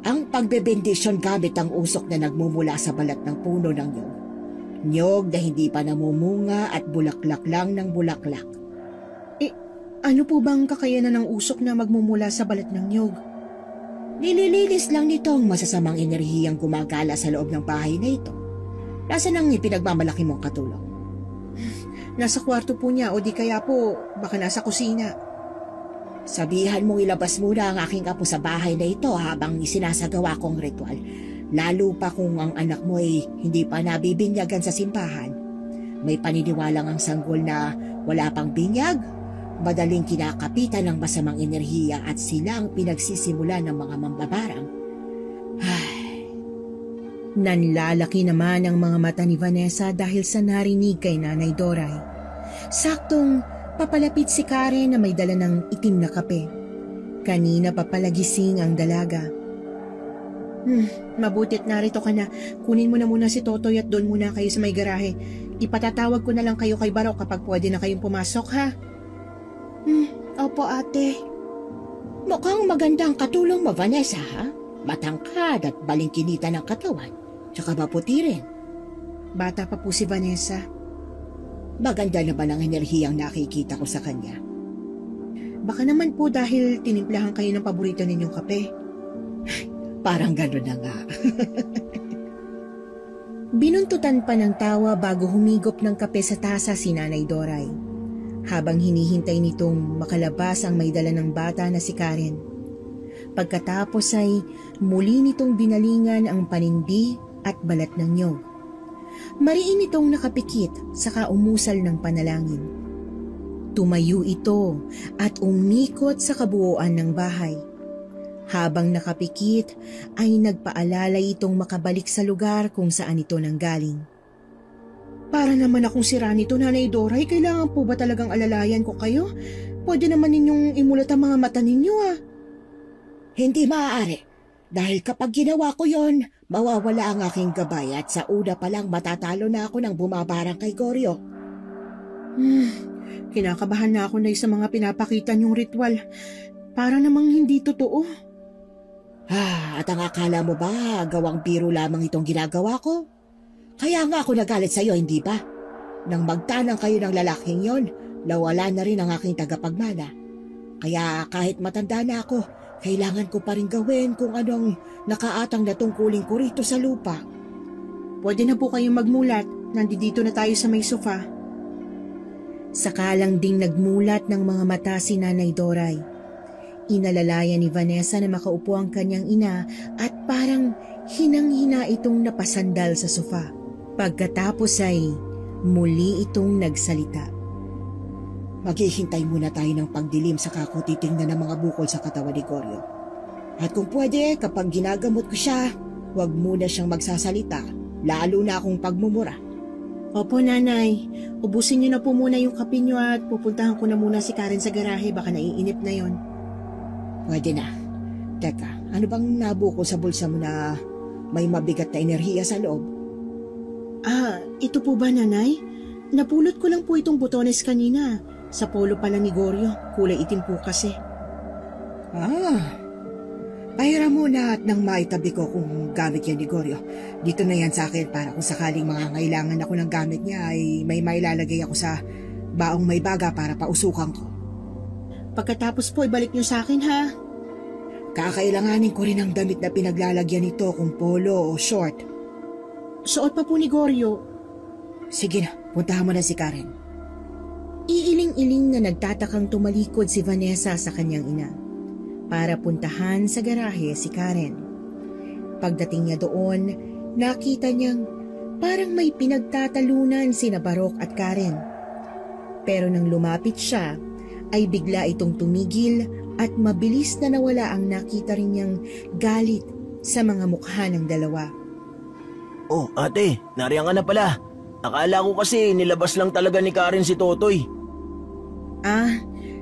Ang pagbebendisyon gamit ang usok na nagmumula sa balat ng puno ng nyog. Nyog na hindi pa namumunga at bulaklak lang ng bulaklak. Ano po bang kakayanan ng usok na magmumula sa balat ng nyog? Nililinis lang nito ang masasamang enerhiyang gumagala sa loob ng bahay na ito. Nasaan ang ipinagmamalaki mong katulong? Nasa kwarto po niya o di kaya po baka nasa kusina. Sabihan mong ilabas muna ang aking apo sa bahay na ito habang isinasagawa kong ritual. Lalo pa kung ang anak mo ay hindi pa nabibinyagan sa simbahan. May paniniwalang ang sanggol na wala pang binyag, madaling kinakapitan ng masamang enerhiya at sila ang pinagsisimula ng mga mambabarang. Nanlalaki naman ang mga mata ni Vanessa dahil sa narinig kay Nanay Doray. Saktong papalapit si Karen na may dala ng itim na kape. Kanina papalagising ang dalaga. Mabutit narito ka na. Kunin mo na muna si Totoy at doon muna kayo sa may garahe. Ipatatawag ko na lang kayo kay Barok kapag pwede na kayong pumasok, ha? Opo, ate. Mukhang magandang katulong mo, Vanessa, ha? Matangkad at balingkinita ng katawan. Tsaka maputi rin. Bata pa po si Vanessa. Maganda naman ang enerhiyang nakikita ko sa kanya. Baka naman po dahil tinimplahan kayo ng paborito ninyong kape. Parang gano'n na nga. Binuntutan pa ng tawa bago humigop ng kape sa tasa si Nanay Doray. Habang hinihintay nitong makalabas ang may dala ng bata na si Karen. Pagkatapos ay muli nitong binalingan ang panindi at balat ng nyog. Mariin itong nakapikit saka umusal ng panalangin. Tumayo ito at umikot sa kabuuan ng bahay. Habang nakapikit ay nagpaalalay itong makabalik sa lugar kung saan ito nanggaling. Para naman akong sira nito, Nanay Doray, kailangan po ba talagang alalayan ko kayo? Pwede naman ninyong imulat ang mga mata ninyo, ah. Hindi maaari. Dahil kapag ginawa ko yon, mawawala ang aking gabay at sa una pa lang matatalo na ako ng bumabarang kay Goryo. Kinakabahan na ako na sa mga pinapakita niyong ritual. Para namang hindi totoo. At ang akala mo ba gawang biro lamang itong ginagawa ko? Kaya nga ako nagalit sa iyo, hindi ba? Nang magtanang kayo ng lalaking yon, nawala na rin ang aking tagapagmana. Kaya kahit matanda na ako, kailangan ko pa rin gawin kung anong nakaatang na tungkulin ko rito sa lupa. Pwede na po kayong magmulat. Nandito na tayo sa may sofa. Sakalang ding nagmulat ng mga mata si Nanay Doray. Inalalayan ni Vanessa na makaupo ang kanyang ina at parang hinang-hina itong napasandal sa sofa. Pagkatapos ay muli itong nagsalita. Maghihintay muna tayo ng pagdilim saka ko titingnan ng mga bukol sa katawan ni Goryo. At kung pwede, kapag ginagamot ko siya, huwag muna siyang magsasalita, lalo na akong pagmumura. Opo, Nanay. Ubusin niyo na po muna yung kape niyo at pupuntahan ko na muna si Karen sa garahe. Baka naiinip na yon. Pwede na. Teka, ano bang nabukol sa bulsa mo na may mabigat na enerhiya sa loob? Ito po ba, Nanay? Napulot ko lang po itong botones kanina. Sa polo pala ni Goryo. Kulay itim po kasi. Pahiram muna at nang maitabi ko kung gamit yan ni Goryo. Dito na yan sa akin para kung sakaling mangangailangan ako ng gamit niya ay may mailalagay ako sa baong may baga para pausukan ko. Pagkatapos po, ibalik niyo sa akin, ha? Kakailanganin ko rin ang damit na pinaglalagyan nito kung polo o short. Suot pa po ni Goryo. Sige na, puntahan mo na si Karen. Iiling-iling na nagtatakang tumalikod si Vanessa sa kanyang ina para puntahan sa garahe si Karen. Pagdating niya doon, nakita niyang parang may pinagtatalunan sina Barok at Karen. Pero nang lumapit siya, ay bigla itong tumigil at mabilis na nawala ang nakita rin niyang galit sa mga mukha ng dalawa. Oh, ate, nariyan ka na pala. Akala ko kasi nilabas lang talaga ni Karen si Totoy.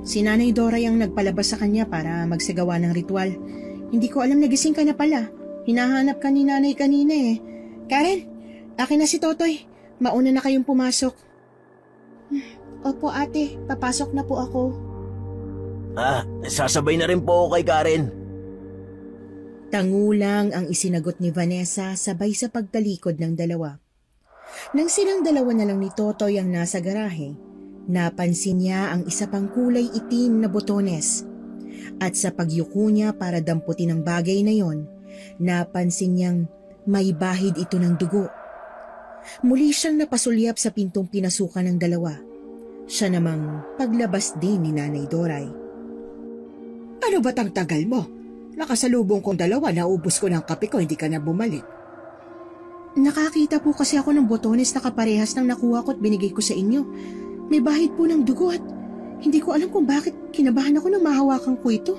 Si Nanay Dora yung nagpalabas sa kanya para magsagawa ng ritual. Hindi ko alam nagising ka na pala. Hinahanap ka ni Nanay kanina eh. Karen, akin na si Totoy. Mauna na kayong pumasok. Opo ate, papasok na po ako. Sasabay na rin po ako kay Karen. Tangulang ang isinagot ni Vanessa sabay sa pagtalikod ng dalawa. Nang silang dalawa na lang ni Totoy ang nasa garahe, napansin niya ang isa pang kulay itim na botones. At sa pagyuko niya para damputin ang bagay na yon, napansin niyang may bahid ito ng dugo. Muli siyang napasulyap sa pintong pinasukan ng dalawa. Siya namang paglabas din ni Nanay Doray. Ano ba't ang tagal mo? Nakasalubong kong dalawa, naubos ko ng kape ko, hindi ka na bumalik. Nakakita po kasi ako ng botones na kaparehas ng nakuha ko at binigay ko sa inyo. May bahid po ng dugo at hindi ko alam kung bakit kinabahan ako nang mahawakan ko ito.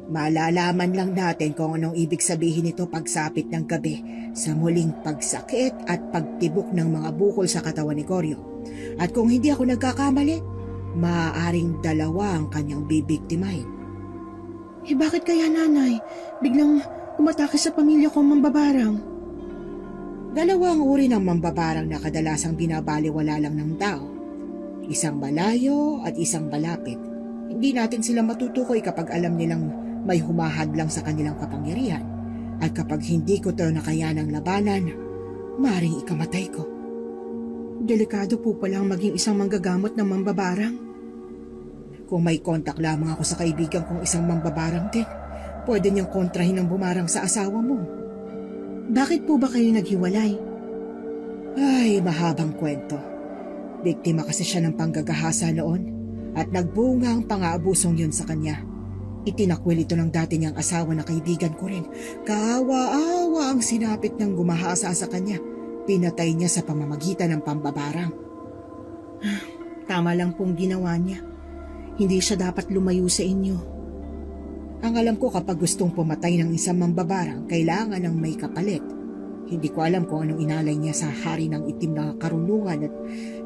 Malalaman lang natin kung anong ibig sabihin nito pagsapit ng gabi sa muling pagsakit at pagtibok ng mga bukol sa katawan ni Goryo. At kung hindi ako nagkakamali, maaaring dalawa ang kanyang bibiktimahin. Bakit kaya Nanay? Biglang umatake sa pamilya ko ang mambabarang. Dalawang uri ng mambabarang na kadalasang binabaliwala lang ng tao. Isang malayo at isang malapit. Hindi natin sila matutukoy kapag alam nilang may humahadlang sa kanilang kapangyarihan. At kapag hindi ko ito nakayanang labanan, maaaring ikamatay ko. Delikado po palang maging isang manggagamot ng mambabarang. Kung may kontak lamang ako sa kaibigan kong isang mambabarang din, pwede niyang kontrahin ang bumarang sa asawa mo. Bakit po ba kayo naghiwalay? Ay, mahabang kwento. Biktima kasi siya ng panggagahasa noon at nagbunga ang pang-aabusong yun sa kanya. Itinakwil ito ng dati niyang asawa na kaibigan ko rin. Kaawa-awa ang sinapit ng gumahasa sa kanya. Pinatay niya sa pamamagitan ng pambabarang. Tama lang pong ginawa niya. Hindi siya dapat lumayo sa inyo. Ang alam ko kapag gustong pumatay ng isang mambabarang, kailangan ng may kapalit. Hindi ko alam kung anong inalay niya sa hari ng itim na karunungan at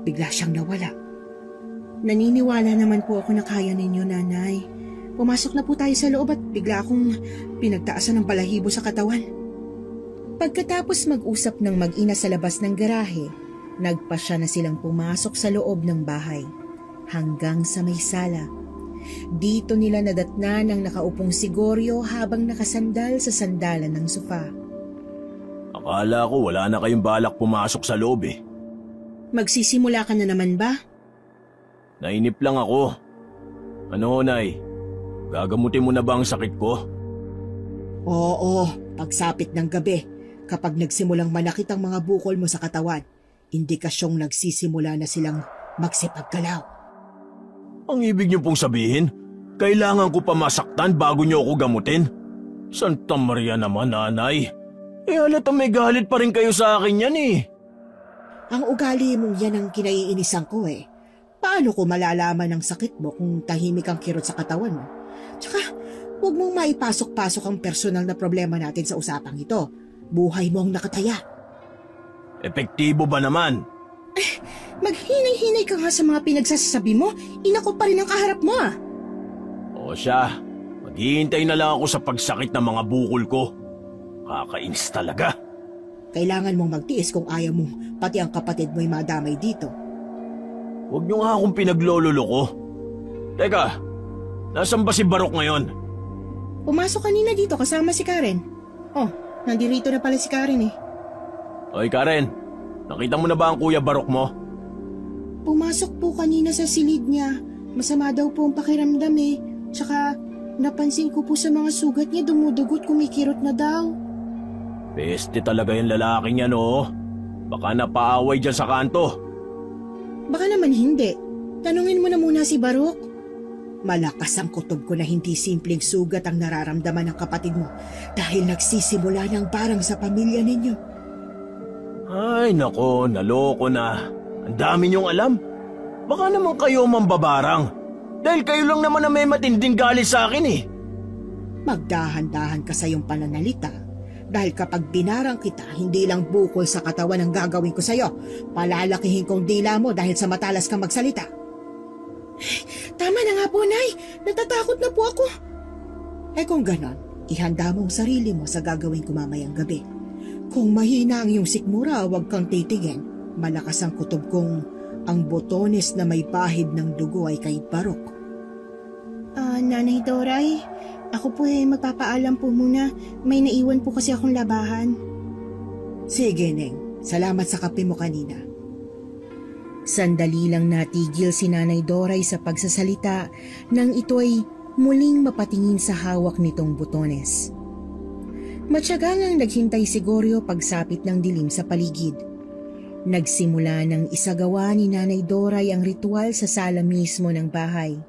bigla siyang nawala. Naniniwala naman po ako na kaya ninyo, Nanay. Pumasok na po tayo sa loob at bigla akong pinagtaasan ng balahibo sa katawan. Pagkatapos mag-usap ng mag-ina sa labas ng garahe, nagpasya na silang pumasok sa loob ng bahay hanggang sa may sala. Dito nila nadatnan ang nakaupong si Goryo habang nakasandal sa sandalan ng sofa. Akala ko wala na kayong balak pumasok sa loob eh. Magsisimula ka na naman ba? Nainip lang ako. Ano, Nay? Gagamutin mo na ba ang sakit ko? Oo, pagsapit ng gabi, kapag nagsimulang manakit ang mga bukol mo sa katawan, indikasyong nagsisimula na silang magsipaggalaw. Ang ibig niyo pong sabihin, kailangan ko pa masaktan bago niyo ako gamutin? Santa Maria naman, Nanay. Halatang may galit pa rin kayo sa akin yan eh. Ang ugali mong yan ang kinaiinisan ko eh. Paano ko malalaman ang sakit mo kung tahimik ang kirot sa katawan mo? Tsaka, huwag mong maipasok-pasok ang personal na problema natin sa usapang ito. Buhay mo ang nakataya. Epektibo ba naman? Maghinay-hinay ka nga sa mga pinagsasabi mo. Ina ko pa rin ang kaharap mo ah. O siya, maghihintay na lang ako sa pagsakit ng mga bukol ko. Kakainis talaga. Kailangan mong magtiis kung ayaw mong pati ang kapatid mo'y madamay dito. Huwag niyo nga akong pinaglololo ko. Teka, nasan ba si Barok ngayon? Pumasok kanina dito kasama si Karen. Oh, nandirito na pala si Karen eh. Oy Karen, nakita mo na ba ang Kuya Barok mo? Pumasok po kanina sa silid niya. Masama daw po ang pakiramdam eh. Tsaka napansin ko po sa mga sugat niya dumudugot, kumikirot na daw. Peste talaga yung lalaking yan oh. Baka napaaway dyan sa kanto. Baka naman hindi. Tanungin mo na muna si Barok. Malakas ang kutob ko na hindi simpleng sugat ang nararamdaman ng kapatid mo dahil nagsisimula ng parang sa pamilya ninyo. Ay nako, naloko na. Ang dami niyong alam. Baka naman kayo mambabarang. Dahil kayo lang naman na may matinding galit sa akin eh. Magdahan-dahan ka sa iyong pananalita. Dahil kapag binarang kita, hindi lang bukol sa katawan ang gagawin ko sa'yo. Palalakihin kong dila mo dahil sa matalas kang magsalita. Tama na nga po, Nay. Natatakot na po ako. Eh kung ganon, ihanda mo ang sarili mo sa gagawin ko mamayang gabi. Kung mahina ang iyong sikmura, huwag kang titigin. Malakas ang kutob kong ang botones na may bahid ng dugo ay kay Barok. Nanay Doray, ako po magpapaalam po muna. May naiwan po kasi akong labahan. Sige, Neng. Salamat sa kape mo kanina. Sandali lang natigil si Nanay Doray sa pagsasalita nang ito'y muling mapatingin sa hawak nitong botones. Matyagang naghintay si Goryo pagsapit ng dilim sa paligid. Nagsimula ng isagawa ni Nanay Doray ang ritual sa sala mismo ng bahay.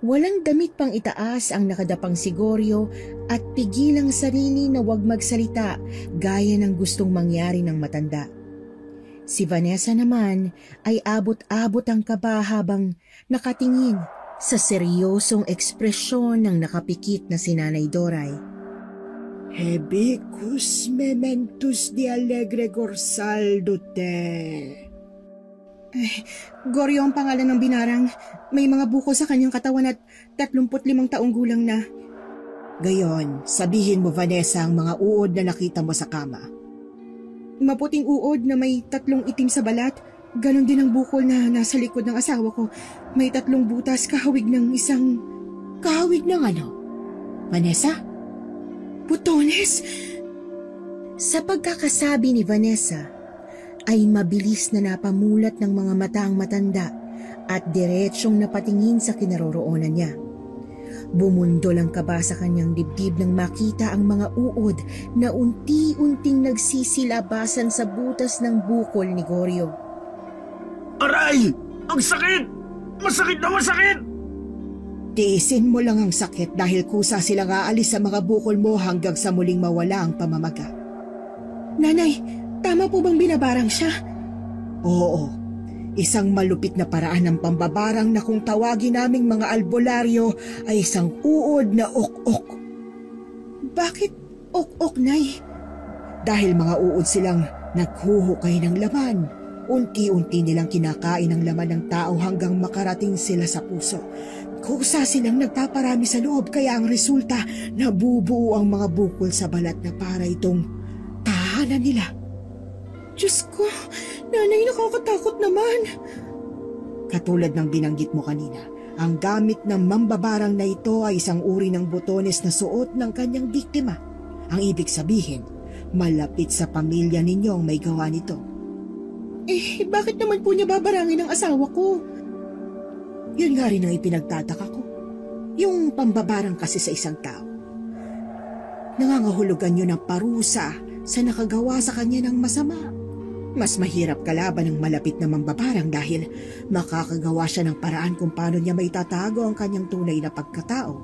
Walang damit pang itaas ang nakadapang si Goryo at pigil ang sarili na huwag magsalita gaya ng gustong mangyari ng matanda. Si Vanessa naman ay abot-abot ang kaba habang nakatingin sa seryosong ekspresyon ng nakapikit na si Nanay Doray. Hebicus mementus di alegre gorsaldo te. Goryo ang pangalan ng binarang. May mga bukol sa kanyang katawan at 35 taong gulang na. Gayon, sabihin mo Vanessa ang mga uod na nakita mo sa kama. Maputing uod na may 3 itim sa balat. Ganon din ang bukol na nasa likod ng asawa ko. May 3 butas kahawig ng isang... Kahawig ng ano? Vanessa? Botones! Sa pagkakasabi ni Vanessa, ay mabilis na napamulat ng mga mata ang matanda at diretsyong napatingin sa kinaroroonan niya. Bumundol ang kaba sa kanyang dibdib nang makita ang mga uod na unti-unting nagsisilabasan sa butas ng bukol ni Goryo. Aray! Ang sakit! Masakit na masakit! Tiisin mo lang ang sakit dahil kusa silang aalis sa mga bukol mo hanggang sa muling mawala ang pamamaga. Nanay, tama po bang binabarang siya? Oo. Isang malupit na paraan ng pambabarang na kung tawagin naming mga albularyo ay isang uod na ok-ok. Bakit ok-ok, Nay? Dahil mga uod silang naghuhukay ng laman. Unti-unti nilang kinakain ang laman ng tao hanggang makarating sila sa puso. Kusa silang nagpaparami sa loob kaya ang resulta nabubuo ang mga bukol sa balat na para itong tahanan nila. Diyos ko, Nanay, nakakatakot naman. Katulad ng binanggit mo kanina, ang gamit ng mambabarang na ito ay isang uri ng botones na suot ng kanyang biktima. Ang ibig sabihin, malapit sa pamilya ninyong may gawa nito. Bakit naman po niya babarangin ang asawa ko? Yun nga rin ang ipinagtataka ko. Yung pambabarang kasi sa isang tao. Nangangahulugan yun ng parusa sa nakagawa sa kanya ng masama. Mas mahirap kalaban ng malapit na mambabarang dahil makakagawa siya ng paraan kung paano niya maitatago ang kanyang tunay na pagkatao.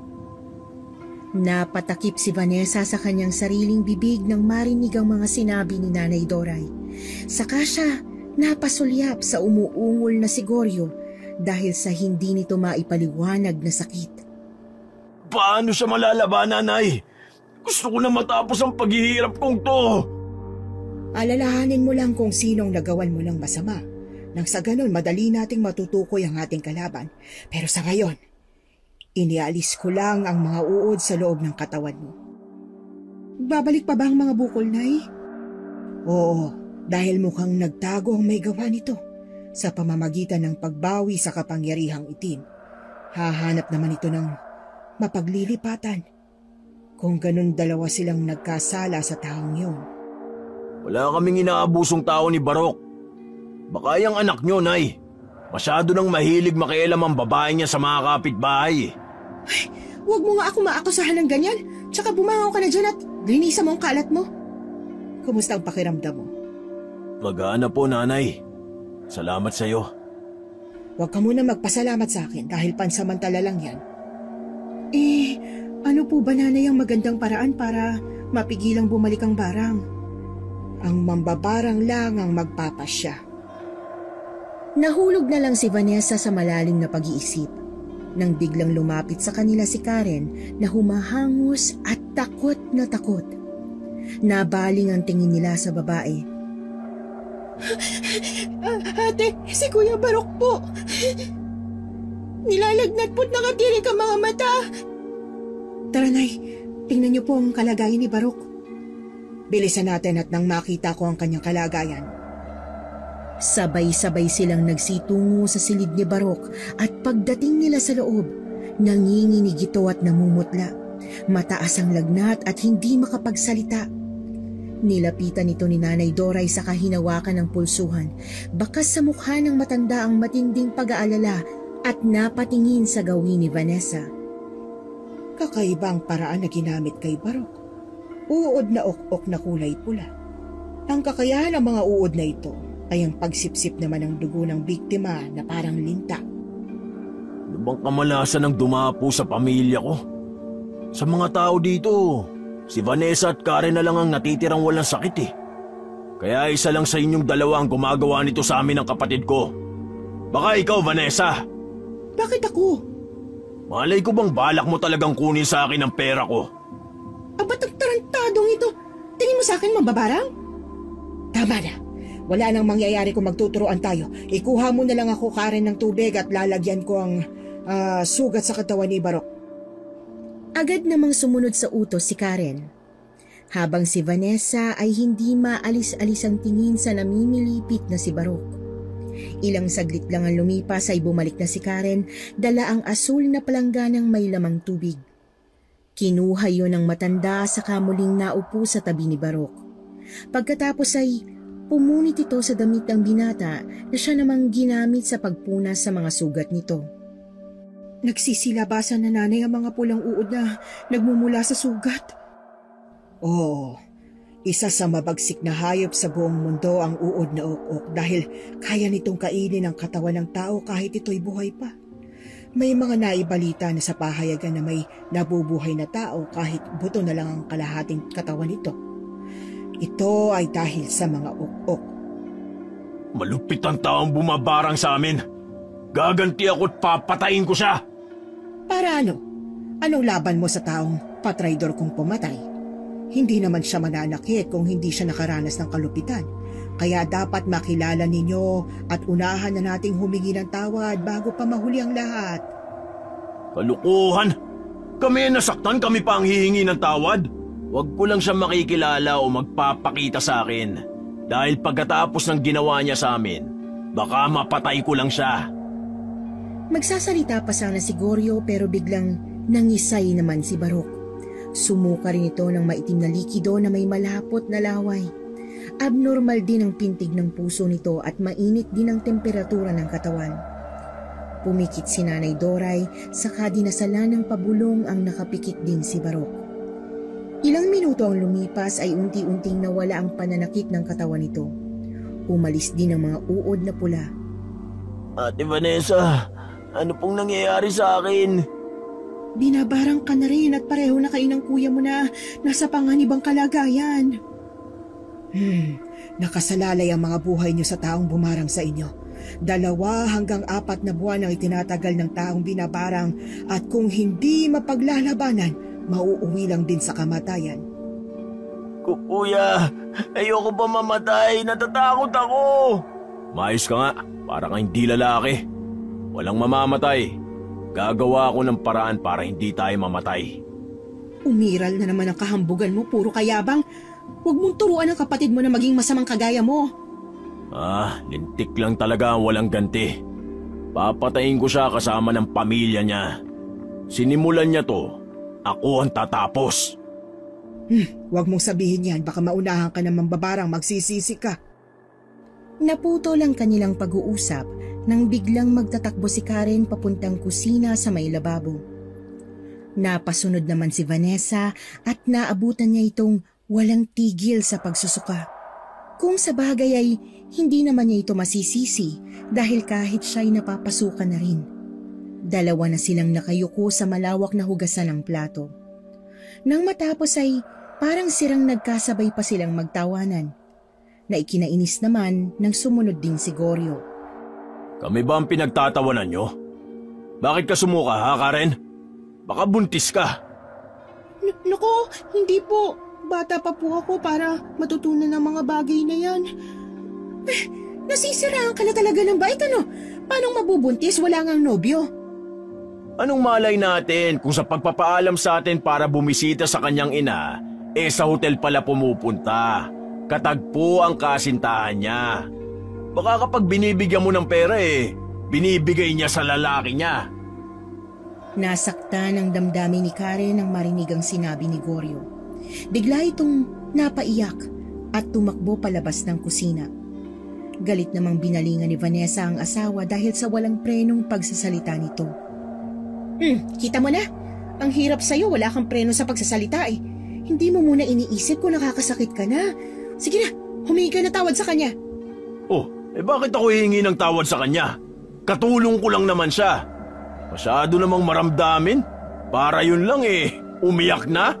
Napatakip si Vanessa sa kanyang sariling bibig nang marinig ang mga sinabi ni Nanay Doray. Saka siya napasulyap sa umuungol na si Goryo dahil sa hindi nito maipaliwanag na sakit. Paano siya malalabanan, Nay? Gusto ko na matapos ang paghihirap kong to. Alalahanin mo lang kung sinong nagawan mo ng masama. Nang sa ganun, madali nating matutukoy ang ating kalaban. Pero sa ngayon, inialis ko lang ang mga uod sa loob ng katawan mo. Babalik pa ba ang mga bukol, Nay? Oo, dahil mukhang nagtago ang may gawa nito sa pamamagitan ng pagbawi sa kapangyarihang itim. Hahanap naman ito ng mapaglilipatan. Kung ganun dalawa silang nagkasala sa taong yun. Wala kaming inaabusong tao ni Barok. Baka yung anak nyo, Nay. Masyado nang mahilig makialam ang babae niya sa mga kapitbahay. Ay, huwag mo nga ako maakusahan ng ganyan. Tsaka bumangaw ka na dyan at linisan mo ang kalat mo. Kumusta ang pakiramdam mo? Magana po, Nanay. Salamat sa iyo. Huwag ka muna magpasalamat sa akin dahil pansamantala lang yan. Ano po ba, Nanay, ang magandang paraan para mapigilang bumalik ang barang? Ang mambabarang lang ang magpapasya. Nahulog na lang si Vanessa sa malalim na pag-iisip nang biglang lumapit sa kanila si Karen na humahangos at takot na takot. Nabaling ang tingin nila sa babae. Ate, si Kuya Barok po. Nilalagnat po't nakatirik ang mga mata. Tara, Nay, tingnan niyo po ang kalagayan ni Barok. Bilisan natin at nang makita ko ang kanyang kalagayan. Sabay-sabay silang nagsitungo sa silid ni Barok at pagdating nila sa loob, nanginginig ito at namumutla. Mataas ang lagnat at hindi makapagsalita. Nilapitan ito ni Nanay Doray sa kahinawakan ng pulsuhan. Bakas sa mukha ng matanda ang matinding pag-aalala at napatingin sa gawin ni Vanessa. Kakaibang paraan na ginamit kay Barok. Uod na ok-ok na kulay pula. Ang kakayahan ng mga uod na ito ay ang pagsipsip naman ng dugo ng biktima na parang linta. Ano bang kamalasan ng dumapo sa pamilya ko? Sa mga tao dito, si Vanessa at Karen na lang ang natitirang walang sakit eh. Kaya isa lang sa inyong dalawa ang gumagawa nito sa amin ng kapatid ko. Baka ikaw, Vanessa. Bakit ako? Malay ko bang balak mo talagang kunin sa akin ang pera ko? Ba't ang tarantadong ito? Tingin mo sa akin mababarang? Tama na. Wala nang mangyayari kung magtuturoan tayo. Ikuha mo na lang ako, Karen, ng tubig at lalagyan ko ang sugat sa katawan ni Barok. Agad namang sumunod sa utos si Karen. Habang si Vanessa ay hindi maalis-alis ang tingin sa namimilipit na si Barok. Ilang saglit lang ang lumipas ay bumalik na si Karen, dala ang asul na palangganang may lamang tubig. Kinuha yun ng matanda sa kamuling naupo sa tabi ni Barok. Pagkatapos ay pumunit ito sa damit ng binata na siya namang ginamit sa pagpunas sa mga sugat nito. Nagsisilabasan na, Nanay, ang mga pulang uod na nagmumula sa sugat. Oo, isa sa mabagsik na hayop sa buong mundo ang uod na ok-ok dahil kaya nitong kainin ang katawan ng tao kahit ito'y buhay pa. May mga naibalita na sa pahayagan na may nabubuhay na tao kahit buto na lang ang kalahating katawan nito. Ito ay dahil sa mga ok-ok. Malupit ang taong bumabarang sa amin. Gaganti ako't papatayin ko siya. Para ano? Anong laban mo sa taong patraidor kong pumatay? Hindi naman siya mananakit kung hindi siya nakaranas ng kalupitan. Kaya dapat makilala ninyo at unahan na nating humingi ng tawad bago pa mahuli ang lahat. Kalukuhan! Kami nasaktan, kami pa ang hihingi ng tawad. Huwag ko lang siya makikilala o magpapakita sa akin. Dahil pagkatapos ng ginawa niya sa amin, baka mapatay ko lang siya. Magsasalita pa sana si Goryo pero biglang nangisay naman si Barok. Sumuka rin ito ng maitim na likido na may malapot na laway. Abnormal din ang pintig ng puso nito at mainit din ang temperatura ng katawan. Pumikit si Nanay Doray, saka dinasalan ng pabulong ang nakapikit din si Barok. Ilang minuto ang lumipas ay unti-unting nawala ang pananakit ng katawan nito. Umalis din ang mga uod na pula. Ate Vanessa, ano pong nangyayari sa akin? Binabarang ka na rin at pareho na kayo ng kuya mo na nasa panganibang kalagayan. Nakasalalay ang mga buhay niyo sa taong bumarang sa inyo. 2 hanggang 4 na buwan ang itinatagal ng taong binabarang at kung hindi mapaglalabanan, mauuwi lang din sa kamatayan. Kuya, ayoko pa mamatay. Natatakot ako. Maayos ka nga. Para kang hindi lalaki. Walang mamamatay. Gagawa ako ng paraan para hindi tayo mamatay. Umiral na naman ang kahambugan mo, puro kayabang. Huwag mong turuan ang kapatid mo na maging masamang kagaya mo. Lintik lang talaga ang walang ganti. Papatayin ko siya kasama ng pamilya niya. Sinimulan niya to. Ako ang tatapos. Huwag mong sabihin yan, baka maunahan ka ng mambabarang, magsisisi ka. Naputo lang kanilang pag-uusap nang biglang magtatakbo si Karen papuntang kusina sa may lababo. Napasunod naman si Vanessa at naabutan niya itong walang tigil sa pagsusuka. Kung sa bagay ay hindi naman niya ito masisisi dahil kahit siya'y napapasukan na rin. 2 na silang nakayuko sa malawak na hugasan ng plato. Nang matapos ay parang sirang nagkasabay pa silang magtawanan. Na ikinainis naman nang sumunod din si Goryo. Kami ba ang pinagtatawanan nyo? Bakit ka sumuka, ha, Karen? Baka buntis ka. Nako, hindi po. Bata pa po ako para matutunan ng mga bagay na yan. Nasisiraan ka na talaga ng bait, ano? Paano mabubuntis? Wala ngang nobyo. Anong malay natin kung sa pagpapaalam sa atin para bumisita sa kanyang ina, sa hotel pala pumupunta. Katagpo ang kasintahan niya. Baka kapag binibigyan mo ng pera binibigay niya sa lalaki niya. Nasaktan ang damdamin ni Karen nang marinig ang sinabi ni Goryo. Bigla itong napaiyak at tumakbo palabas ng kusina. Galit namang binalingan ni Vanessa ang asawa dahil sa walang prenong pagsasalita nito. Kita mo na, ang hirap sa'yo, wala kang preno sa pagsasalita eh. Hindi mo muna iniisip kung nakakasakit ka na. Sige na, humingi ka na tawad sa kanya. Bakit ako hihingi ng tawad sa kanya? Katulong ko lang naman siya. Masyado namang maramdamin. Para yun lang umiyak na.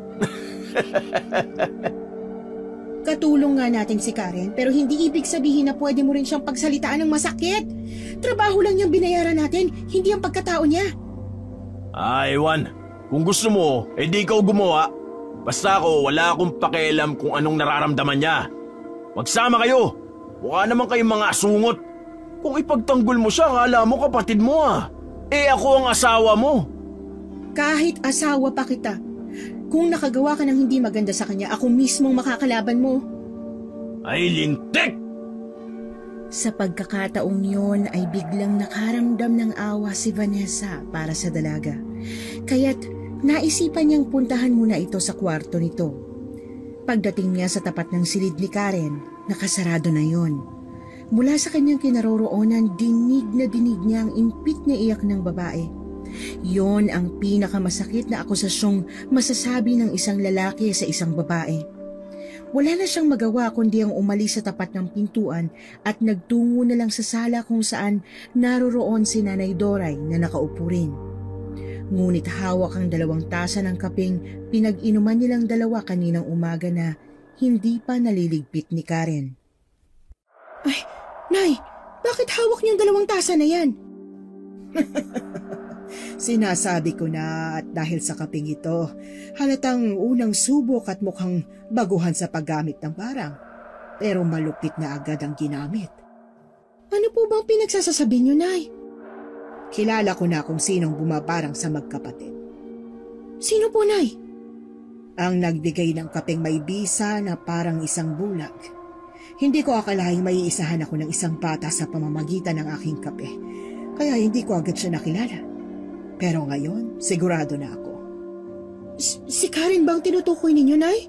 Katulong nga natin si Karen pero hindi ibig sabihin na pwede mo rin siyang pagsalitaan ng masakit. Trabaho lang niyang binayaran natin, hindi ang pagkatao niya. Ewan. Kung gusto mo, di ikaw gumawa. Basta ako, wala akong pakialam kung anong nararamdaman niya. Magsama kayo. Mukha naman kayong mga asungot. Kung ipagtanggol mo siya, akala mo kapatid mo ako ang asawa mo. Kahit asawa pa kita. Kung nakagawa ka ng hindi maganda sa kanya, ako mismong makakalaban mo. Ay, lintik! Sa pagkakataong yon ay biglang nakaramdam ng awa si Vanessa para sa dalaga. Kaya't naisipan niyang puntahan muna ito sa kwarto nito. Pagdating niya sa tapat ng silid ni Karen, nakasarado na yon. Mula sa kanyang kinaroroonan, dinig niya ang impit na iyak ng babae. Yon ang pinakamasakit na akusasyong masasabi ng isang lalaki sa isang babae. Wala na siyang magawa kundi ang umalis sa tapat ng pintuan at nagtungo na lang sa sala kung saan naroroon si Nanay Doray na nakaupo rin. Ngunit hawak ang 2 tasa ng kapeng pinag-inuman nilang 2 kaninang umaga na hindi pa naliligpit ni Karen. Ay, Nay, bakit hawak niyang 2 tasa na yan? Sinasabi ko na at dahil sa kaping ito, halatang unang subok at mukhang baguhan sa paggamit ng barang. Pero malupit na agad ang ginamit. Ano po bang pinagsasasabi niyo, Nay? Kilala ko na kung sinong bumabarang sa magkapatid. Sino po, Nay? Ang nagbigay ng kapeng may bisa na parang isang bulag. Hindi ko akalaing may isahan ako ng isang bata sa pamamagitan ng aking kape. Kaya hindi ko agad siya nakilala. Pero ngayon, sigurado na ako. Si Karen bang tinutukoy ninyo, Nay?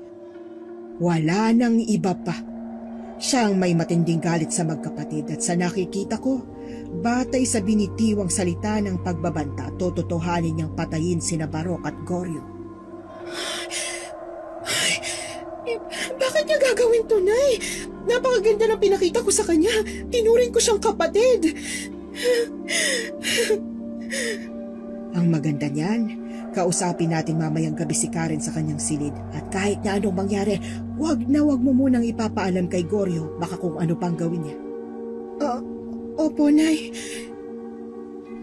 Wala nang iba pa. Siya ang may matinding galit sa magkapatid at sa nakikita ko, batay sa binitiwang salita ng pagbabanta, tototohanin niyang patayin sina Barok at Goryo. Bakit niya gagawin to, Nay? Napakaganda ng pinakita ko sa kanya. Tinuring ko siyang kapatid. Ang maganda niyan, kausapin natin mamayang gabi si Karen sa kanyang silid at kahit na anong mangyari, wag mo munang ipapaalam kay Goryo baka kung ano pang gawin niya. Opo, Nay.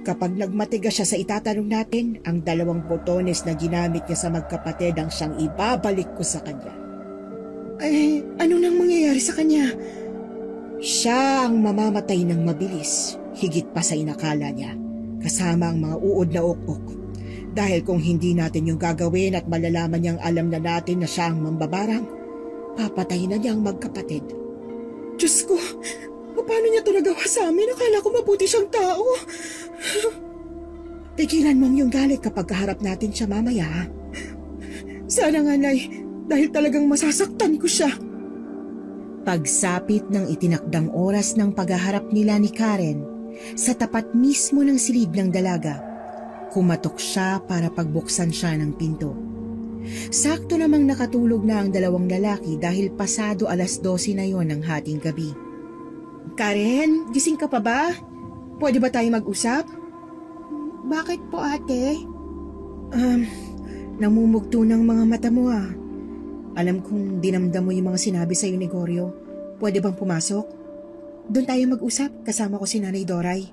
Kapag nagmatigas siya sa itatanong natin, ang 2 botones na ginamit niya sa magkapatid ang siyang ibabalik ko sa kanya. Ano nang mangyayari sa kanya? Siya ang mamamatay ng mabilis, higit pa sa inakala niya, kasama ang mga uod na ukok. Dahil kung hindi natin yung gagawin at malalaman niyang alam na natin na siya ang mambabarang, papatayin na niya ang magkapatid. Diyos ko, paano niya ito nagawa sa amin? Akala ko mabuti siyang tao. Tigilan mo ang iyong galit kapag kaharap natin siya mamaya, ha? Sana nga, Nay, dahil talagang masasaktan ko siya. Pagsapit ng itinakdang oras ng paghaharap nila ni Karen, sa tapat mismo ng silid ng dalaga, kumatok siya para pagbuksan siya ng pinto. Sakto namang nakatulog na ang 2 lalaki dahil pasado 12:00 na yon ng hating gabi. Karen, gising ka pa ba? Pwede ba tayo mag-usap? Bakit po, ate? Namumugto ng mga mata mo, ah. Alam kong dinamdam mo yung mga sinabi sa'yo ni Goryo. Pwede bang pumasok? Doon tayo mag-usap, kasama ko si Nanay Doray.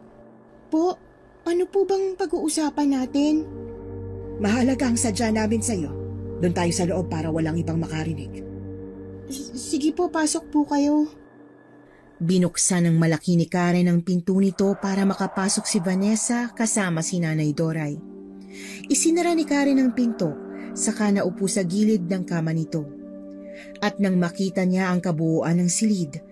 Po, ano po bang pag-uusapan natin? Mahalaga ang sadya namin sa'yo. Doon tayo sa loob para walang ibang makarinig. Sige po, pasok po kayo. Binuksan ng malaki ni Karen ang pinto nito para makapasok si Vanessa kasama si Nanay Doray. Isinara ni Karen ang pinto, saka naupo sa gilid ng kama nito. At nang makita niya ang kabuuan ng silid,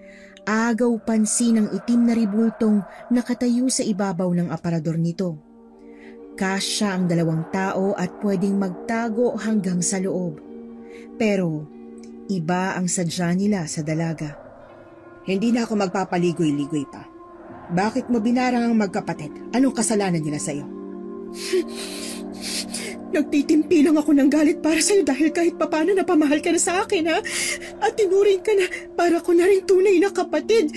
agaw pansin ang itim na ribultong nakatayo sa ibabaw ng aparador nito. Kasya ang 2 tao at pwedeng magtago hanggang sa loob. Pero iba ang sadya nila sa dalaga. Hindi na ako magpapaligoy-ligoy pa. Bakit mo binarang ang magkapatid? Anong kasalanan nila sa'yo? Nagtitimpi lang ako ng galit para sa'yo dahil kahit papano napamahal ka na sa akin, ha? At tinuring ka na para ko na rin tunay na kapatid.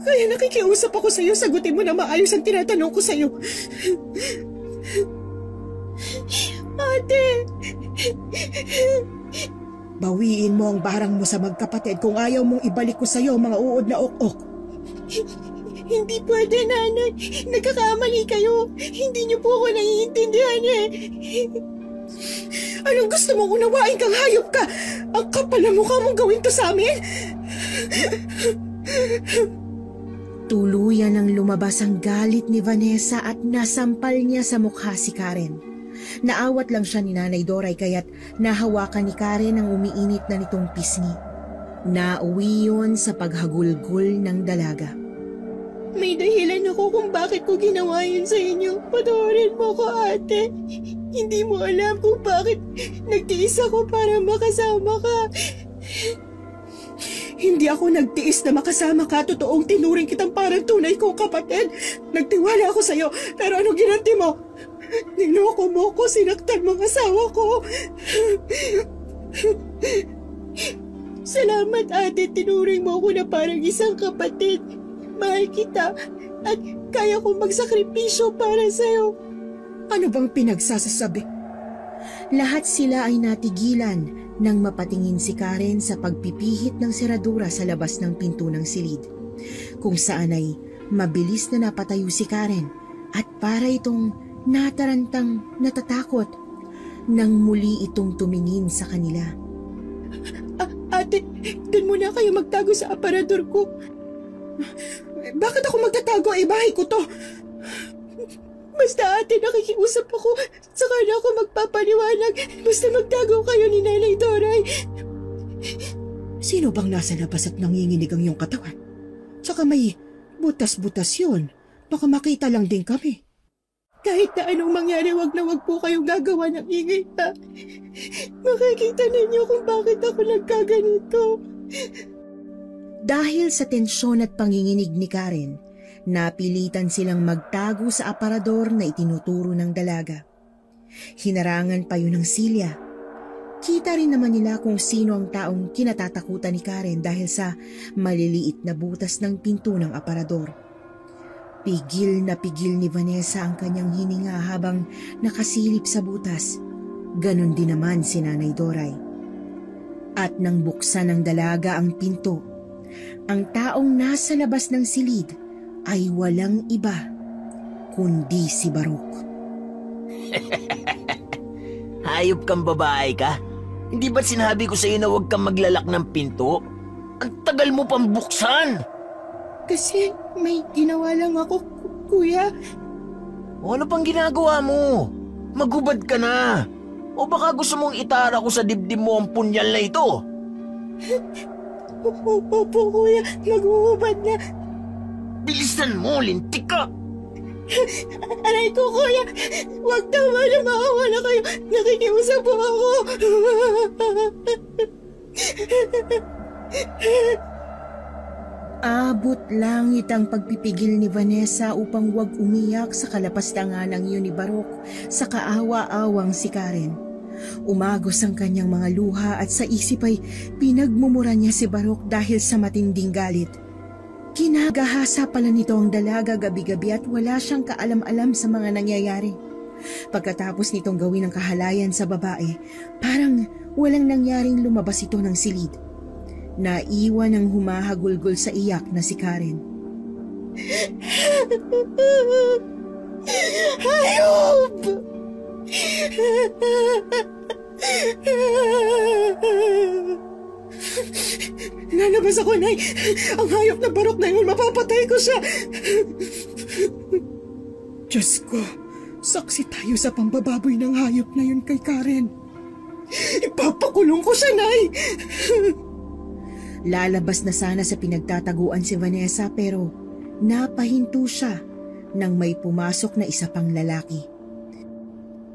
Kaya nakikiusap ako sa'yo, sagutin mo na maayos ang tinatanong ko sa'yo. Ate! Bawiin mo ang barang mo sa magkapatid kung ayaw mong ibalik ko sa'yo mga uod na ok-ok. Hindi pwede, Nanay. Nagkakamali kayo. Hindi niyo po ako naiintindihan, eh. Anong gusto mong unawain kang hayop ka? Ang kapal na mukha mong gawin to sa amin? Tuluyan ang lumabas ang galit ni Vanessa at nasampal niya sa mukha si Karen. Naawat lang siya ni Nanay Doray kaya't nahawakan ni Karen ang umiinit na nitong pisngi. Nauwi yun sa paghagulgol ng dalaga. May dahilan ako kung bakit ko ginawa yun sa inyo. Patawarin mo ko, ate. Hindi mo alam kung bakit nagtiis ako para makasama ka. Hindi ako nagtiis na makasama ka. Totoong tinuring kitang parang tunay kong kapatid. Nagtiwala ako sa'yo. Pero anong ginanti mo? Niloko mo ko, sinaktan mong asawa ko. Salamat, ate. Tinuring mo ako na parang isang kapatid. Mahal kita at kaya kong magsakripisyo para sa'yo. Ano bang pinagsasasabi? Lahat sila ay natigilan nang mapatingin si Karen sa pagpipihit ng seradura sa labas ng pinto ng silid. Kung saan ay mabilis na napatayo si Karen at para itong natarantang natatakot nang muli itong tumingin sa kanila. Ate, dun muna kayo magtago sa aparador ko. Bakit ako magtatago? Bahay ko to. Basta, ate, nakikiusap ako. Saka na ako magpapaliwanag. Basta magtago kayo ni Nanay Doray. Sino bang nasa labas at nanginginig ang iyong katawan? Tsaka may butas-butas yun. Baka makita lang din kami. Kahit na anong mangyari, wag na wag po kayong gagawa ng ingay, ha? Makikita ninyo kung bakit ako nagkaganito. Dahil sa tensyon at panginginig ni Karen, napilitan silang magtago sa aparador na itinuturo ng dalaga. Hinarangan pa yun ng silya. Kita rin naman nila kung sino ang taong kinatatakutan ni Karen dahil sa maliliit na butas ng pinto ng aparador. Pigil na pigil ni Vanessa ang kanyang hininga habang nakasilip sa butas. Ganon din naman si Nanay Doray. At nang buksan ng dalaga ang pinto, ang taong nasa labas ng silid ay walang iba kundi si Baruch. Hayop kang babae ka? Hindi ba't sinabi ko sa'yo na huwag kang maglalak ng pinto? Ang tagal mo pang buksan! Kasi may ginawa lang ako, kuya. O ano pang ginagawa mo? Magubad ka na! O baka gusto mong itara ko sa dibdib mo ang punyal na ito? Opo, kuya. Nag-uubad na. Bilisan mo, lintik ka! Aray ko, kuya. Huwag tama na makawala kayo. Nakikiusap po ako. Abot langit ang pagpipigil ni Vanessa upang wag umiyak sa kalapastangan ng iyon ni Baruch sa kaawa-awang si Karen. Umagos ang kanyang mga luha at sa isip ay pinagmumura niya si Baruch dahil sa matinding galit. Kinagahasa pala nito ang dalaga gabi-gabi at wala siyang kaalam-alam sa mga nangyayari. Pagkatapos nitong gawin ang kahalayan sa babae, parang walang nangyaring lumabas ito ng silid. Naiwan ang humahagulgol sa iyak na si Karen. Hayop! Lalabas ako, Nay! Ang hayop na Baruch na yun, mapapatay ko siya! Diyos ko, saksi tayo sa pambababoy ng hayop na yun kay Karen. Ipapakulong ko siya, Nay! Lalabas na sana sa pinagtataguan si Vanessa pero napahinto siya nang may pumasok na isa pang lalaki.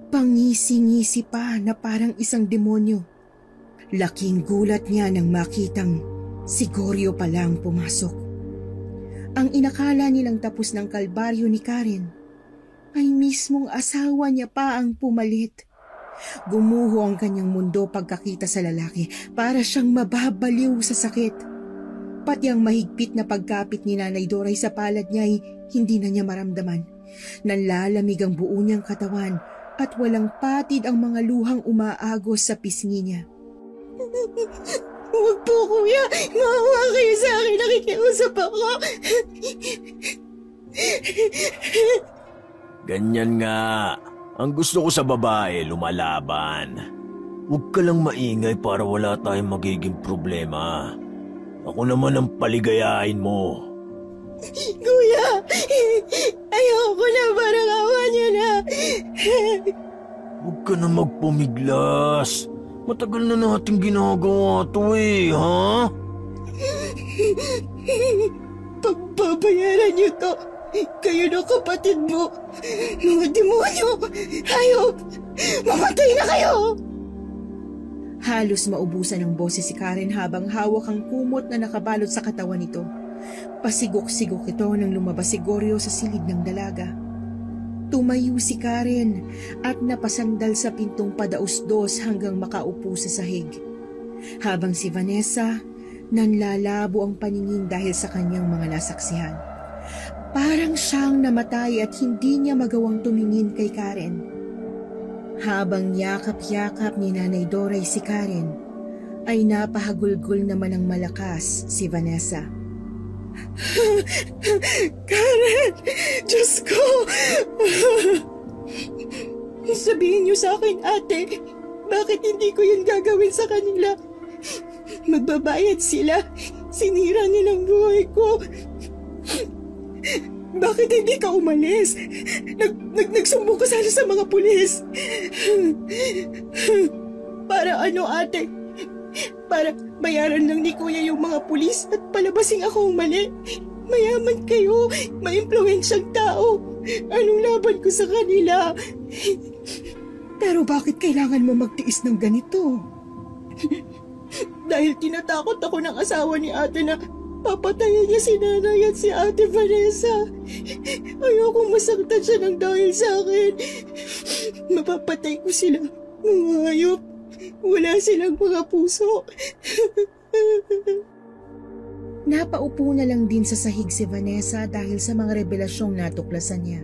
Pangisi-ngisi pa na parang isang demonyo. Laking gulat niya nang makitang si Goryo pala ang pumasok. Ang inakala nilang tapos ng kalbaryo ni Karen ay mismong asawa niya pa ang pumalit. Gumuho ang kanyang mundo pagkakita sa lalaki para siyang mababaliw sa sakit. Pati ang mahigpit na pagkapit ni Nanay Doray sa palad niya ay hindi na niya maramdaman. Nanlalamig ang buo niyang katawan at walang patid ang mga luhang umaagos sa pisngi niya. Huwag po, kuya! Maawa kayo sa akin! Nakikiusap ako! Ganyan nga. Ang gusto ko sa babae, lumalaban. Huwag ka lang maingay para wala tayong magiging problema. Ako naman ang paligayahin mo. Kuya! Ayoko na, parang awa niyo na! Huwag ka na magpumiglas. Matagal na natin ginagawa to ha? Pagbabayaran niyo to! Kayo na kapatid mo! Mga demonyo! Hayop! Mamatay na kayo! Halos maubusan ng boses si Karen habang hawak ang kumot na nakabalot sa katawan nito. Pasigok-sigok ito nang lumabas si Goryo sa silid ng dalaga. Tumayo si Karen at napasandal sa pintong padaos-dos hanggang makaupo sa sahig. Habang si Vanessa, nanlalabo ang paningin dahil sa kanyang mga nasaksihan. Parang siyang namatay at hindi niya magawang tumingin kay Karen. Habang yakap-yakap ni Nanay Doray si Karen, ay napahagulgol naman ng malakas si Vanessa. Karen! Diyos ko! Sabihin niyo sa akin, ate, bakit hindi ko yun gagawin sa kanila? Magbabayad sila. Sinira nilang buhay ko. Bakit hindi ka umalis? Nagsumbong ka sana sa mga pulis. Para ano, ate? Para bayaran lang ni kuya yung mga pulis at palabasing ako mali. Mayaman kayo, maimpluwensyang tao. Anong laban ko sa kanila? Pero bakit kailangan mo magtiis ng ganito? Dahil tinatakot ako ng asawa ni ate na papatayin niya si nanay at si ate Vanessa. Ayokong masaktan siya ng dahil sa akin. Mapapatay ko sila, mga hayop. Wala silang mga puso. Napaupo na lang din sa sahig si Vanessa dahil sa mga revelasyong natuklasan niya.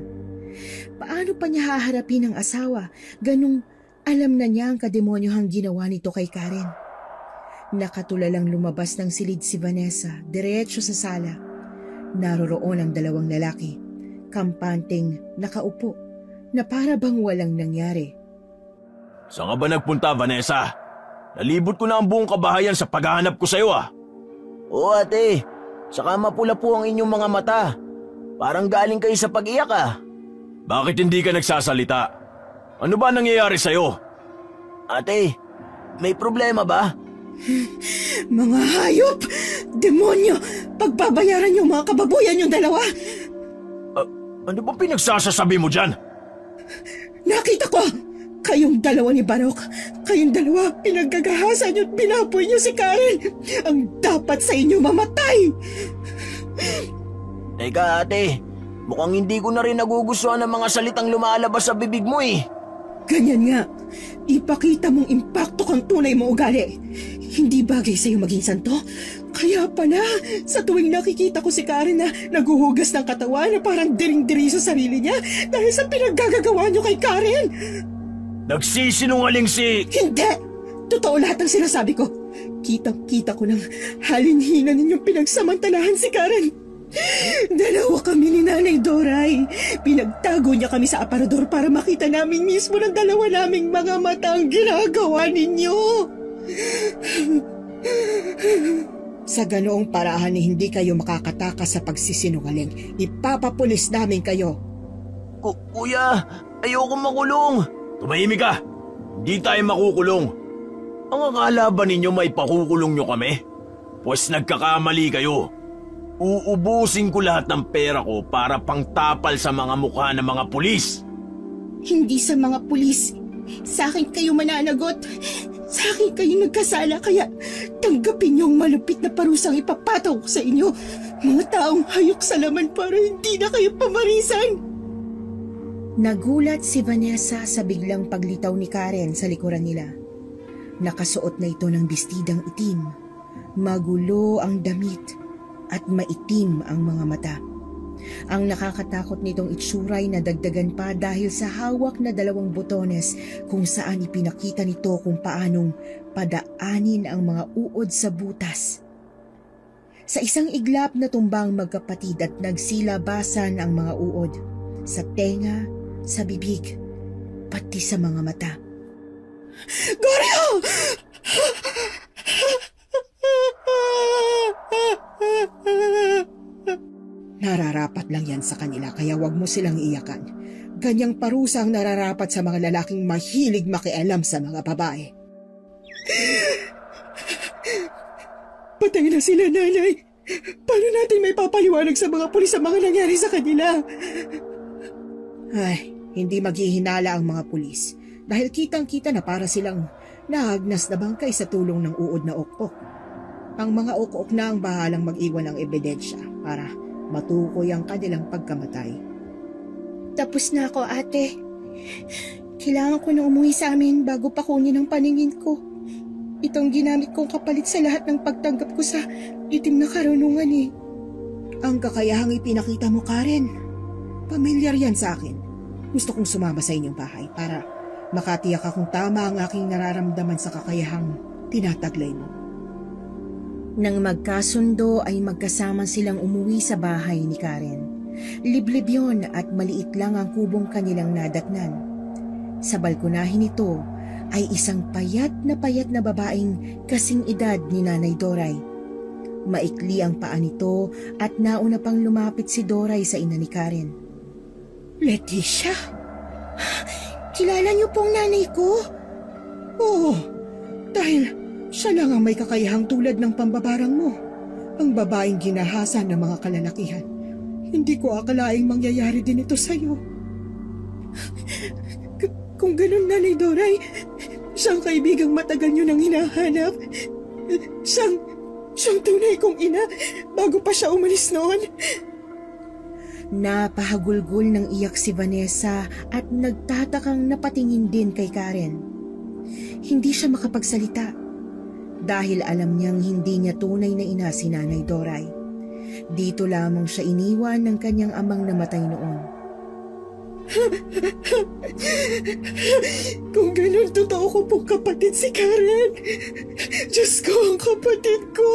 Paano pa niya haharapin ang asawa? Ganong alam na niya ang kademonyohang ginawa nito kay Karen. Nakatulalang lumabas ng silid si Vanessa, diretso sa sala. Naroroon ang dalawang lalaki, kampanteng nakaupo, na para bang walang nangyari. Saan ka ba nagpunta, Vanessa? Nalibot ko na ang buong kabahayan sa paghahanap ko sa'yo ah. Oo ate, saka mapula po ang inyong mga mata. Parang galing kayo sa pag-iyak ah. Bakit hindi ka nagsasalita? Ano ba nangyayari sa'yo? Ate, may problema ba? Mga hayop! Demonyo! Pagbabayaran yung mga kababuyan yung dalawa! Ano ba pinagsasasabi mo dyan? Nakita ko! Kayong dalawa ni Barok, kayong dalawa pinaggagahasan niyo at binaboy niyo si Karen! Ang dapat sa inyo mamatay! Teka ate, mukhang hindi ko na rin nagugustuhan ang mga salitang lumalabas sa bibig mo eh. Ganyan nga, ipakita mong impakto kang tunay mo ugali. Hindi bagay sa'yo maging santo. Kaya pala, sa tuwing nakikita ko si Karen na naguhugas ng katawan na parang diring-diri sa sarili niya dahil sa pinaggagawa niyo kay Karen. Nagsisinungaling si... Hindi! Totoo lahat ang sinasabi ko. Kitang-kita ko ng halin-hina ninyong pinagsamantalahan si Karen. Dalawa kami ni Nanay Doray. Pinagtago niya kami sa aparador para makita namin mismo ng dalawa naming mga mata ang ginagawa ninyo. Sa ganoong paraan hindi kayo makakatakas sa pagsisinungaling. Ipapapulis namin kayo. Kuya, ayoko makulong. Tumahimik ka! Hindi tayo makukulong. Ang akala ba ninyo may pakukulong nyo kami? Pues nagkakamali kayo. Uubusin ko lahat ng pera ko para pangtapal sa mga mukha ng mga pulis. Hindi sa mga pulis. Sa akin kayo mananagot. Sa akin kayo nagkasala kaya tanggapin niyo ang malupit na parusang ipapataw ko sa inyo. Mga taong hayok sa laman para hindi na kayo pamarisan. Nagulat si Vanessa sa biglang paglitaw ni Karen sa likuran nila. Nakasuot na ito ng bestidang itim. Magulo ang damit at maitim ang mga mata. Ang nakakatakot nitong itsuray na dagdagan pa dahil sa hawak na 2 botones kung saan ipinakita nito kung paanong padaanin ang mga uod sa butas. Sa isang iglap na tumbang magkapatid at nagsilabasan ang mga uod. Sa tenga, sa bibig, pati sa mga mata. Goryo! Nararapat lang yan sa kanila kaya wag mo silang iyakan. Ganyang parusa ang nararapat sa mga lalaking mahilig makialam sa mga babae. Patay na sila, nanay. Paano natin may papaliwanag sa mga pulis ang mga nangyari sa kanila? Ay, hindi maghihinala ang mga pulis dahil kitang-kita na para silang nahagnas na bangkay sa tulong ng uod na okpok. Ang mga okok na ang bahalang mag-iwan ng ebidensya para matukoy ang kanilang pagkamatay. Tapos na ako, ate. Kailangan ko na umuwi sa amin bago pa kunin ang paningin ko. Itong ginamit kong kapalit sa lahat ng pagtanggap ko sa itim na karunungan eh. Ang kakayahang ipinakita mo, Karen. Pamilyar yan sa akin. Gusto kong sumama sa inyong bahay para makatiyak akong tama ang aking nararamdaman sa kakayahang tinataglay mo. Nang magkasundo ay magkasama silang umuwi sa bahay ni Karen. Liblib yon at maliit lang ang kubong kanilang nadatnan. Sa balkonahin nito ay isang payat na babaeng kasing edad ni Nanay Doray. Maikli ang paa nito at nauna pang lumapit si Doray sa ina ni Karen. Leticia? Kilala niyo pong nanay ko? Oo, dahil siya lang ang may kakayahang tulad ng pambabarang mo. Ang babaeng ginahasan ng mga kalalakihan. Hindi ko akalaing mangyayari din ito sa'yo. Kung ganun, Nanay Doray, siyang kaibigang matagal niyo nang hinahanap. Siyang tunay kong ina bago pa siya umalis noon. Napahagulgol ng iyak si Vanessa at nagtatakang napatingin din kay Karen. Hindi siya makapagsalita dahil alam niyang hindi niya tunay na ina si Nanay Doray. Dito lamang siya iniwan ng kanyang amang namatay noon. Kung ganun, totoo ko pong kapatid si Karen. Diyos ko, ang kapatid ko.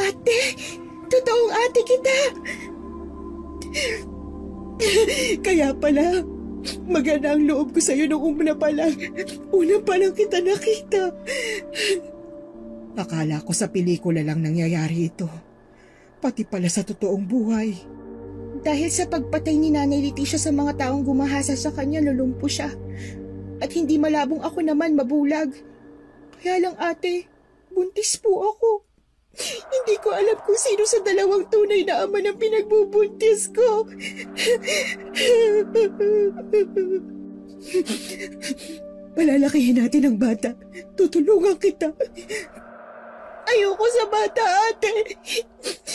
Ate! Totoong ate kita! Kaya pala, maganda ang loob ko sa'yo nung una pa lang kita nakita. Akala ko sa pelikula lang nangyayari ito. Pati pala sa totoong buhay. Dahil sa pagpatay ni Nanay Leticia sa mga taong gumahasa sa kanya, lulumpo siya. At hindi malabong ako naman mabulag. Kaya lang ate, buntis po ako. Hindi ko alam kung sino sa dalawang tunay na ama ng pinagbubuntis ko. Palalakihin natin ang bata. Tutulungan kita. Ayoko sa bata, ate.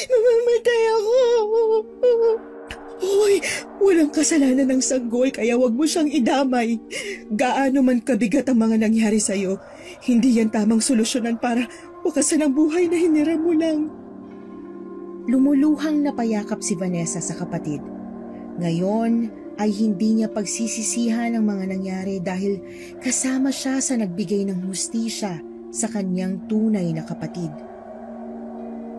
Mamamatay ako. Hoy, walang kasalanan ng sanggol kaya wag mo siyang idamay. Gaano man kabigat ang mga nangyari sa'yo, hindi yan tamang solusyonan para wakasan ang buhay na hiniram mo lang. Lumuluhang napayakap si Vanessa sa kapatid. Ngayon ay hindi niya pagsisisihan ang mga nangyari dahil kasama siya sa nagbigay ng hustisya sa kanyang tunay na kapatid.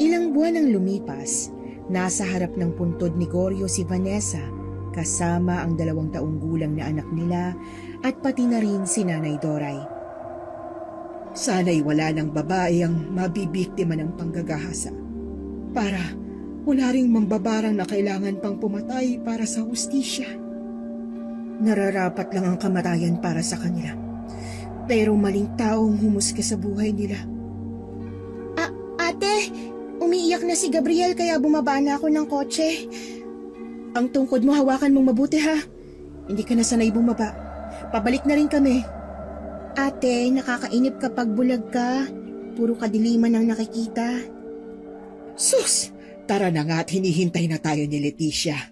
Ilang buwan ang lumipas, nasa harap ng puntod ni Goryo si Vanessa kasama ang 2 taong gulang na anak nila at pati na rin si Nanay Doray. Sana'y wala ng babae ang mabibiktima ng panggagahasa. Para wala ring mambabarang na kailangan pang pumatay para sa hustisya. Nararapat lang ang kamatayan para sa kanila. Pero maling taong humusga sa buhay nila. Ate, umiiyak na si Gabriel kaya bumaba na ako ng kotse. Ang tungkod mo hawakan mong mabuti ha. Hindi ka na sanay bumaba. Pabalik na rin kami. Ate, nakakainip kapag bulag ka. Puro kadiliman ang nakikita. Sus! Tara na nga at hinihintay na tayo ni Leticia.